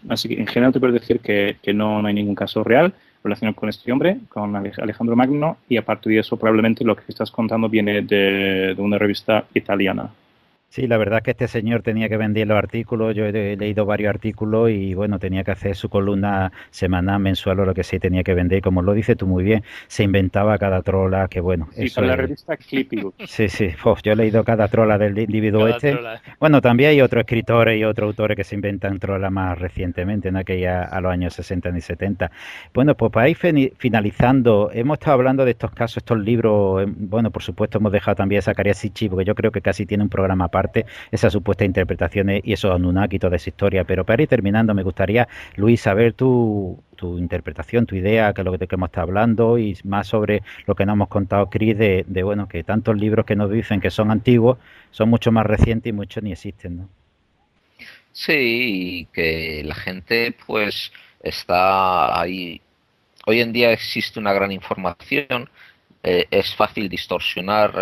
así que en general te puedo decir que no hay ningún caso real relacionado con este hombre, con Alejandro Magno, y aparte de eso, probablemente lo que estás contando viene de una revista italiana. Sí, la verdad es que este señor tenía que vender los artículos, yo he leído varios artículos y bueno, tenía que hacer su columna semanal, mensual o lo que sea, y tenía que vender, como lo dices tú muy bien, se inventaba cada trola, que bueno, Sí, eso para la es... revista Clippy Books. Sí, sí, yo he leído cada trola del individuo Cada este. trola. Bueno, también hay otros escritores y otros autores que se inventan trolas más recientemente, no que ya a los años 60 ni 70. Bueno, pues para ir finalizando, hemos estado hablando de estos casos, estos libros, bueno, por supuesto hemos dejado también a Zacarías Sitchin, porque yo creo que casi tiene un programa aparte, esas supuestas interpretaciones y esos Anunnaki y toda esa historia. Pero para ir terminando, me gustaría, Luis, saber tu interpretación, tu idea, que es lo que hemos estado hablando, y más sobre lo que nos hemos contado, Chris, bueno, que tantos libros que nos dicen que son antiguos son mucho más recientes y muchos ni existen, ¿no? Sí, y que la gente pues está ahí. Hoy en día existe una gran información, es fácil distorsionar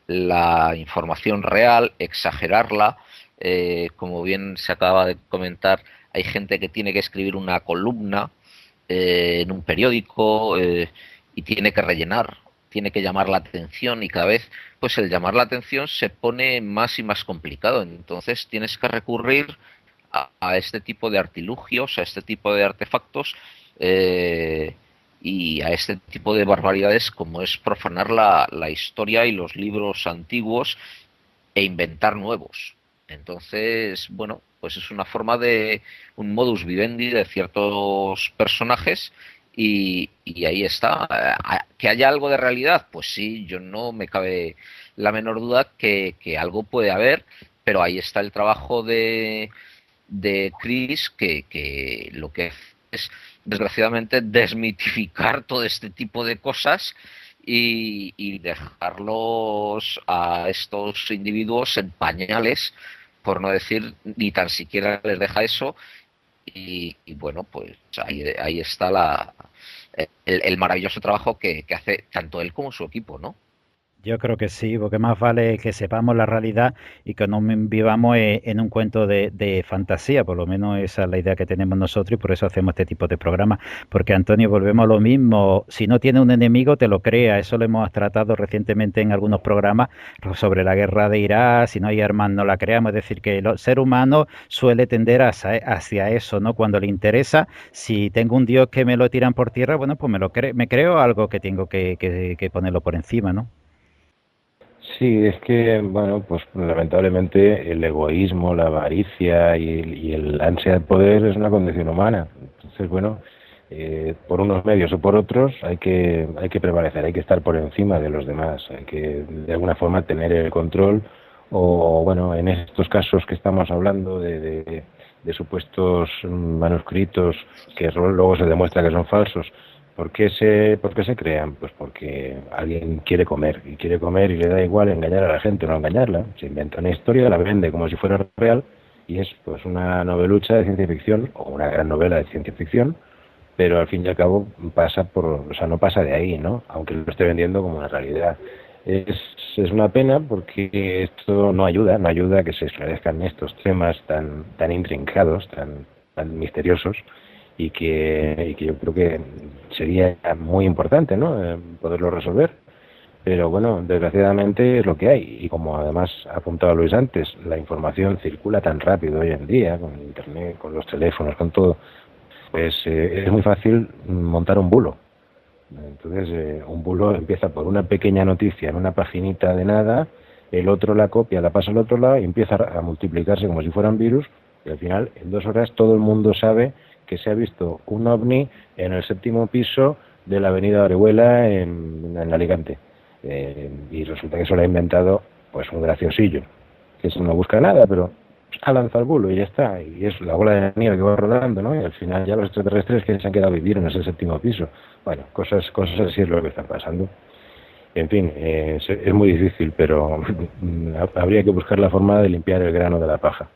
la información real, exagerarla. Como bien se acaba de comentar, hay gente que tiene que escribir una columna en un periódico y tiene que rellenar, tiene que llamar la atención y cada vez pues el llamar la atención se pone más y más complicado. Entonces tienes que recurrir a este tipo de artilugios, a este tipo de artefactos eh, y a este tipo de barbaridades como es profanar la historia y los libros antiguos e inventar nuevos. Entonces, bueno, pues es una forma de un modus vivendi de ciertos personajes y ahí está. ¿Que haya algo de realidad? Pues sí, yo no me cabe la menor duda que algo puede haber, pero ahí está el trabajo de Chris, que lo que es, desgraciadamente, desmitificar todo este tipo de cosas y dejarlos a estos individuos en pañales, por no decir ni tan siquiera les deja eso. Y bueno, pues ahí está el maravilloso trabajo que hace tanto él como su equipo, ¿no? Yo creo que sí, porque más vale que sepamos la realidad y que no vivamos en un cuento de fantasía, por lo menos esa es la idea que tenemos nosotros y por eso hacemos este tipo de programas. Porque Antonio, volvemos a lo mismo, si no tiene un enemigo te lo crea, eso lo hemos tratado recientemente en algunos programas sobre la guerra de Irak, si no hay armas no la creamos, es decir, que el ser humano suele tender hacia eso, ¿no? Cuando le interesa, si tengo un Dios que me lo tiran por tierra, bueno, pues me creo algo que tengo que ponerlo por encima, ¿no? Sí, es que, bueno, pues lamentablemente el egoísmo, la avaricia y el ansia de poder es una condición humana. Entonces, bueno, por unos medios o por otros hay que prevalecer, hay que estar por encima de los demás, hay que de alguna forma tener el control o, bueno, en estos casos que estamos hablando de supuestos manuscritos que luego se demuestra que son falsos. ¿Por qué se crean? Pues porque alguien quiere comer y le da igual engañar a la gente o no engañarla. Se inventa una historia, la vende como si fuera real y es pues una novelucha de ciencia ficción o una gran novela de ciencia ficción, pero al fin y al cabo no pasa de ahí, ¿no? Aunque lo esté vendiendo como una realidad. Es una pena porque esto no ayuda a que se esclarezcan estos temas tan intrincados, tan misteriosos y que yo creo que sería muy importante, ¿no? Poderlo resolver. Pero bueno, desgraciadamente es lo que hay. Y como además ha apuntado Luis antes, la información circula tan rápido hoy en día, con internet, con los teléfonos, con todo, pues es muy fácil montar un bulo. Entonces, un bulo empieza por una pequeña noticia en una paginita de nada, el otro la copia, la pasa al otro lado y empieza a multiplicarse como si fueran virus, y al final, en 2 horas, todo el mundo sabe que se ha visto un ovni en el 7º piso de la avenida Orihuela en Alicante. Y resulta que eso lo ha inventado pues un graciosillo, que eso no busca nada, pero ha lanzado el bulo y ya está. Y es la bola de nieve que va rodando, ¿no? Y al final ya los extraterrestres que se han quedado a vivir en ese 7º piso. Bueno, cosas así es lo que está pasando. En fin, es muy difícil, pero habría que buscar la forma de limpiar el grano de la paja.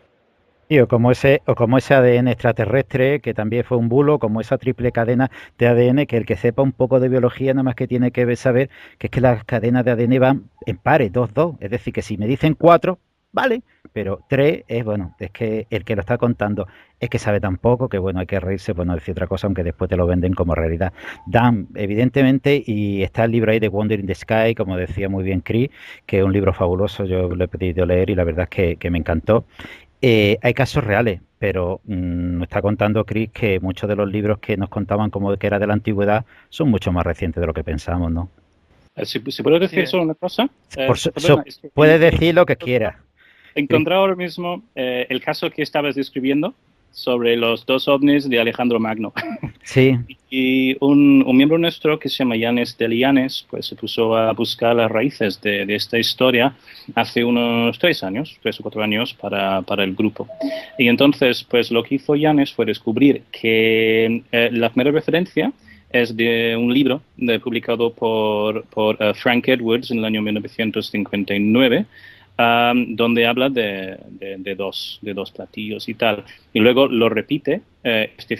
Sí, o como ese ADN extraterrestre, que también fue un bulo, como esa triple cadena de ADN, que el que sepa un poco de biología nada más que tiene que saber que es que las cadenas de ADN van en pares, 2, 2. Es decir, que si me dicen 4, vale, pero 3 es, bueno, es que el que lo está contando es que sabe tan poco que, bueno, hay que reírse por no decir otra cosa, aunque después te lo venden como realidad. Dan, evidentemente, y está el libro ahí de Wonder in the Sky, como decía muy bien Chris, que es un libro fabuloso, yo lo he pedido leer y la verdad es que me encantó. Hay casos reales, pero nos está contando Chris que muchos de los libros que nos contaban como que era de la antigüedad son mucho más recientes de lo que pensamos, ¿no? Si puedo decir solo una cosa. Perdona, es que puedes decir lo que quieras. He encontrado ahora mismo el caso que estabas describiendo sobre los 2 ovnis de Alejandro Magno. Sí. Y un miembro nuestro que se llama Yanis Delianes, pues se puso a buscar las raíces de esta historia hace unos 3 o 4 años para el grupo. Y entonces, pues lo que hizo Yanis fue descubrir que la primera referencia es de un libro publicado por Frank Edwards en el año 1959, donde habla de dos platillos y tal. Y luego lo repite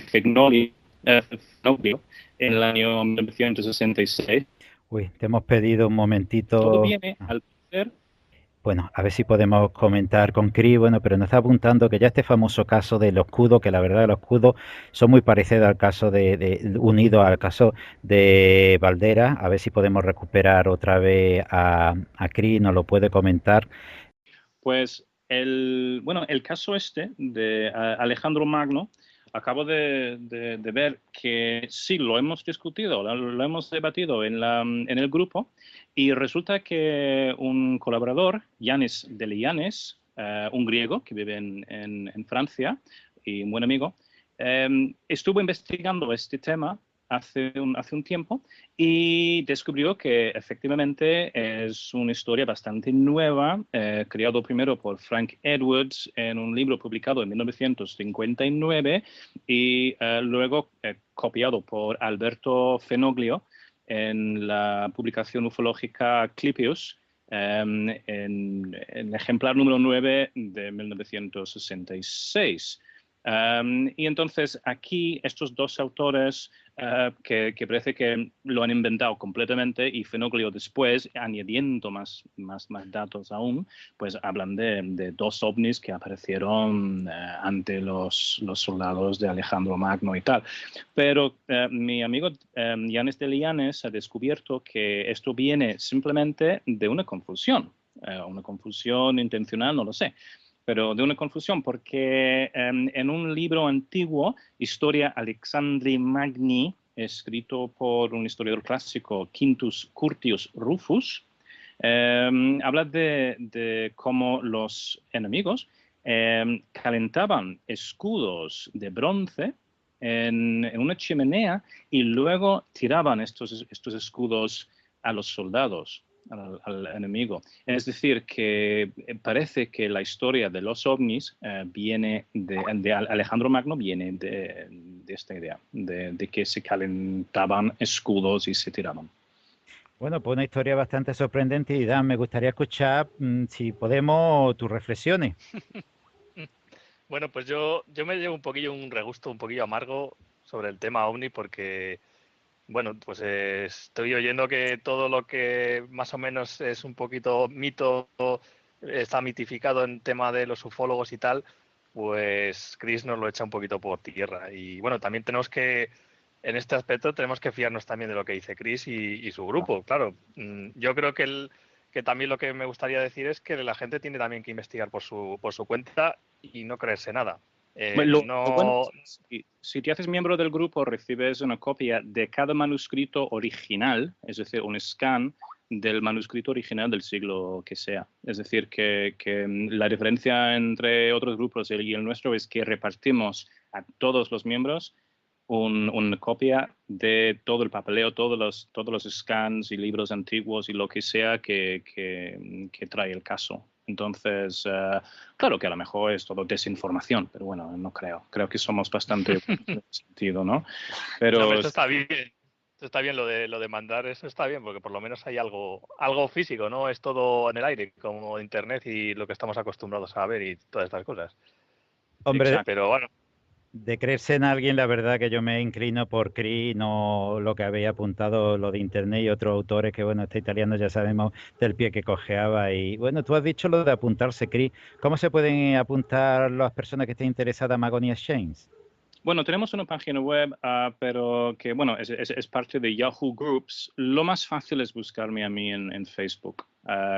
Fenoglio en el año 1966. Uy, te hemos pedido un momentito. Todo viene al parecer. Bueno, a ver si podemos comentar con Chris, bueno, pero nos está apuntando que ya este famoso caso de los escudos, que la verdad los escudos son muy parecidos al caso unido al caso de Valdera, a ver si podemos recuperar otra vez a Chris, nos lo puede comentar. Pues el caso de Alejandro Magno, acabo de ver que sí, lo hemos discutido, lo hemos debatido en el grupo, y resulta que un colaborador, Yanis Delianes, un griego que vive en Francia y un buen amigo, estuvo investigando este tema hace un tiempo y descubrió que efectivamente es una historia bastante nueva, creado primero por Frank Edwards en un libro publicado en 1959 y luego copiado por Alberto Fenoglio en la publicación ufológica Clipius en el ejemplar número 9 de 1966. Y entonces aquí estos 2 autores que parece que lo han inventado completamente, y Fenoglio después, añadiendo más datos aún, pues hablan de 2 ovnis que aparecieron ante los soldados de Alejandro Magno y tal. Pero mi amigo Yanis Delianes ha descubierto que esto viene simplemente de una confusión intencional, no lo sé, pero de una confusión, porque en un libro antiguo, Historia Alexandri Magni, escrito por un historiador clásico, Quintus Curtius Rufus, habla de cómo los enemigos calentaban escudos de bronce en una chimenea y luego tiraban estos escudos a los soldados, al enemigo. Es decir, que parece que la historia de los ovnis viene de Alejandro Magno, viene de esta idea, de que se calentaban escudos y se tiraban. Bueno, pues una historia bastante sorprendente, y Dan, me gustaría escuchar, si podemos, tus reflexiones. Bueno, pues yo me llevo un regusto un poquillo amargo sobre el tema ovni, porque bueno, pues estoy oyendo que todo lo que más o menos es un poquito mito, está mitificado en tema de los ufólogos y tal, pues Chris nos lo echa un poquito por tierra. Y bueno, también en este aspecto tenemos que fiarnos también de lo que dice Chris y su grupo, claro. Yo creo que también lo que me gustaría decir es que la gente tiene también que investigar por su cuenta y no creerse nada. Bueno, si te haces miembro del grupo, recibes una copia de cada manuscrito original, es decir, un scan del manuscrito original del siglo que sea. Es decir, que la diferencia entre otros grupos y el nuestro es que repartimos a todos los miembros una copia de todo el papeleo, todos los scans y libros antiguos y lo que sea que trae el caso. Entonces, claro que a lo mejor es todo desinformación, pero bueno, no creo. Creo que somos bastante en sentido, ¿no? Pero no, esto está bien. Esto está bien, lo de mandar, eso está bien, porque por lo menos hay algo físico, ¿no? Es todo en el aire, como Internet y lo que estamos acostumbrados a ver y todas estas cosas. Hombre, pero bueno. De creerse en alguien, la verdad que yo me inclino por Cris, no lo que había apuntado lo de internet y otros autores que, bueno, este italiano ya sabemos del pie que cojeaba. Y bueno, tú has dicho lo de apuntarse, Cris. ¿Cómo se pueden apuntar las personas que estén interesadas a Mahogany Exchange? Bueno, tenemos una página web, pero que, bueno, es parte de Yahoo Groups. Lo más fácil es buscarme a mí en Facebook.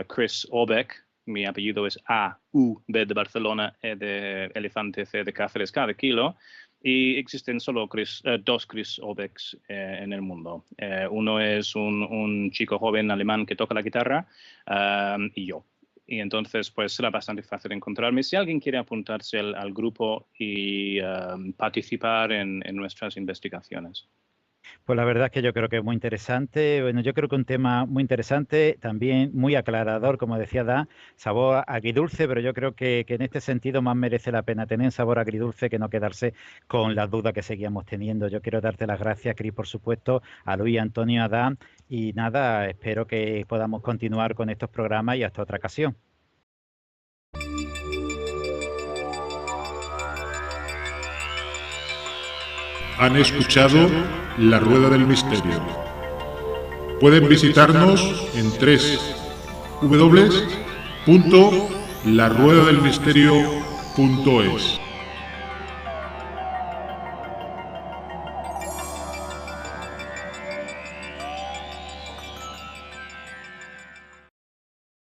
Chris Obeck. Mi apellido es A-U-B de Barcelona, E de elefante, C de Cáceres, K de kilo. Y existen solo dos Chris Obecks en el mundo. Uno es un chico joven alemán que toca la guitarra y yo. Y entonces, pues será bastante fácil encontrarme. Si alguien quiere apuntarse al grupo y participar en nuestras investigaciones. Pues la verdad es que yo creo que es muy interesante. Bueno, yo creo que un tema muy interesante, también muy aclarador, como decía Da, sabor agridulce, pero yo creo que en este sentido más merece la pena tener sabor agridulce que no quedarse con las dudas que seguíamos teniendo. Yo quiero darte las gracias, Cris, por supuesto, a Luis, a Antonio, a Da, y nada, espero que podamos continuar con estos programas y hasta otra ocasión. Han escuchado La Rueda del Misterio. Pueden visitarnos en www.laruedadelmisterio.es.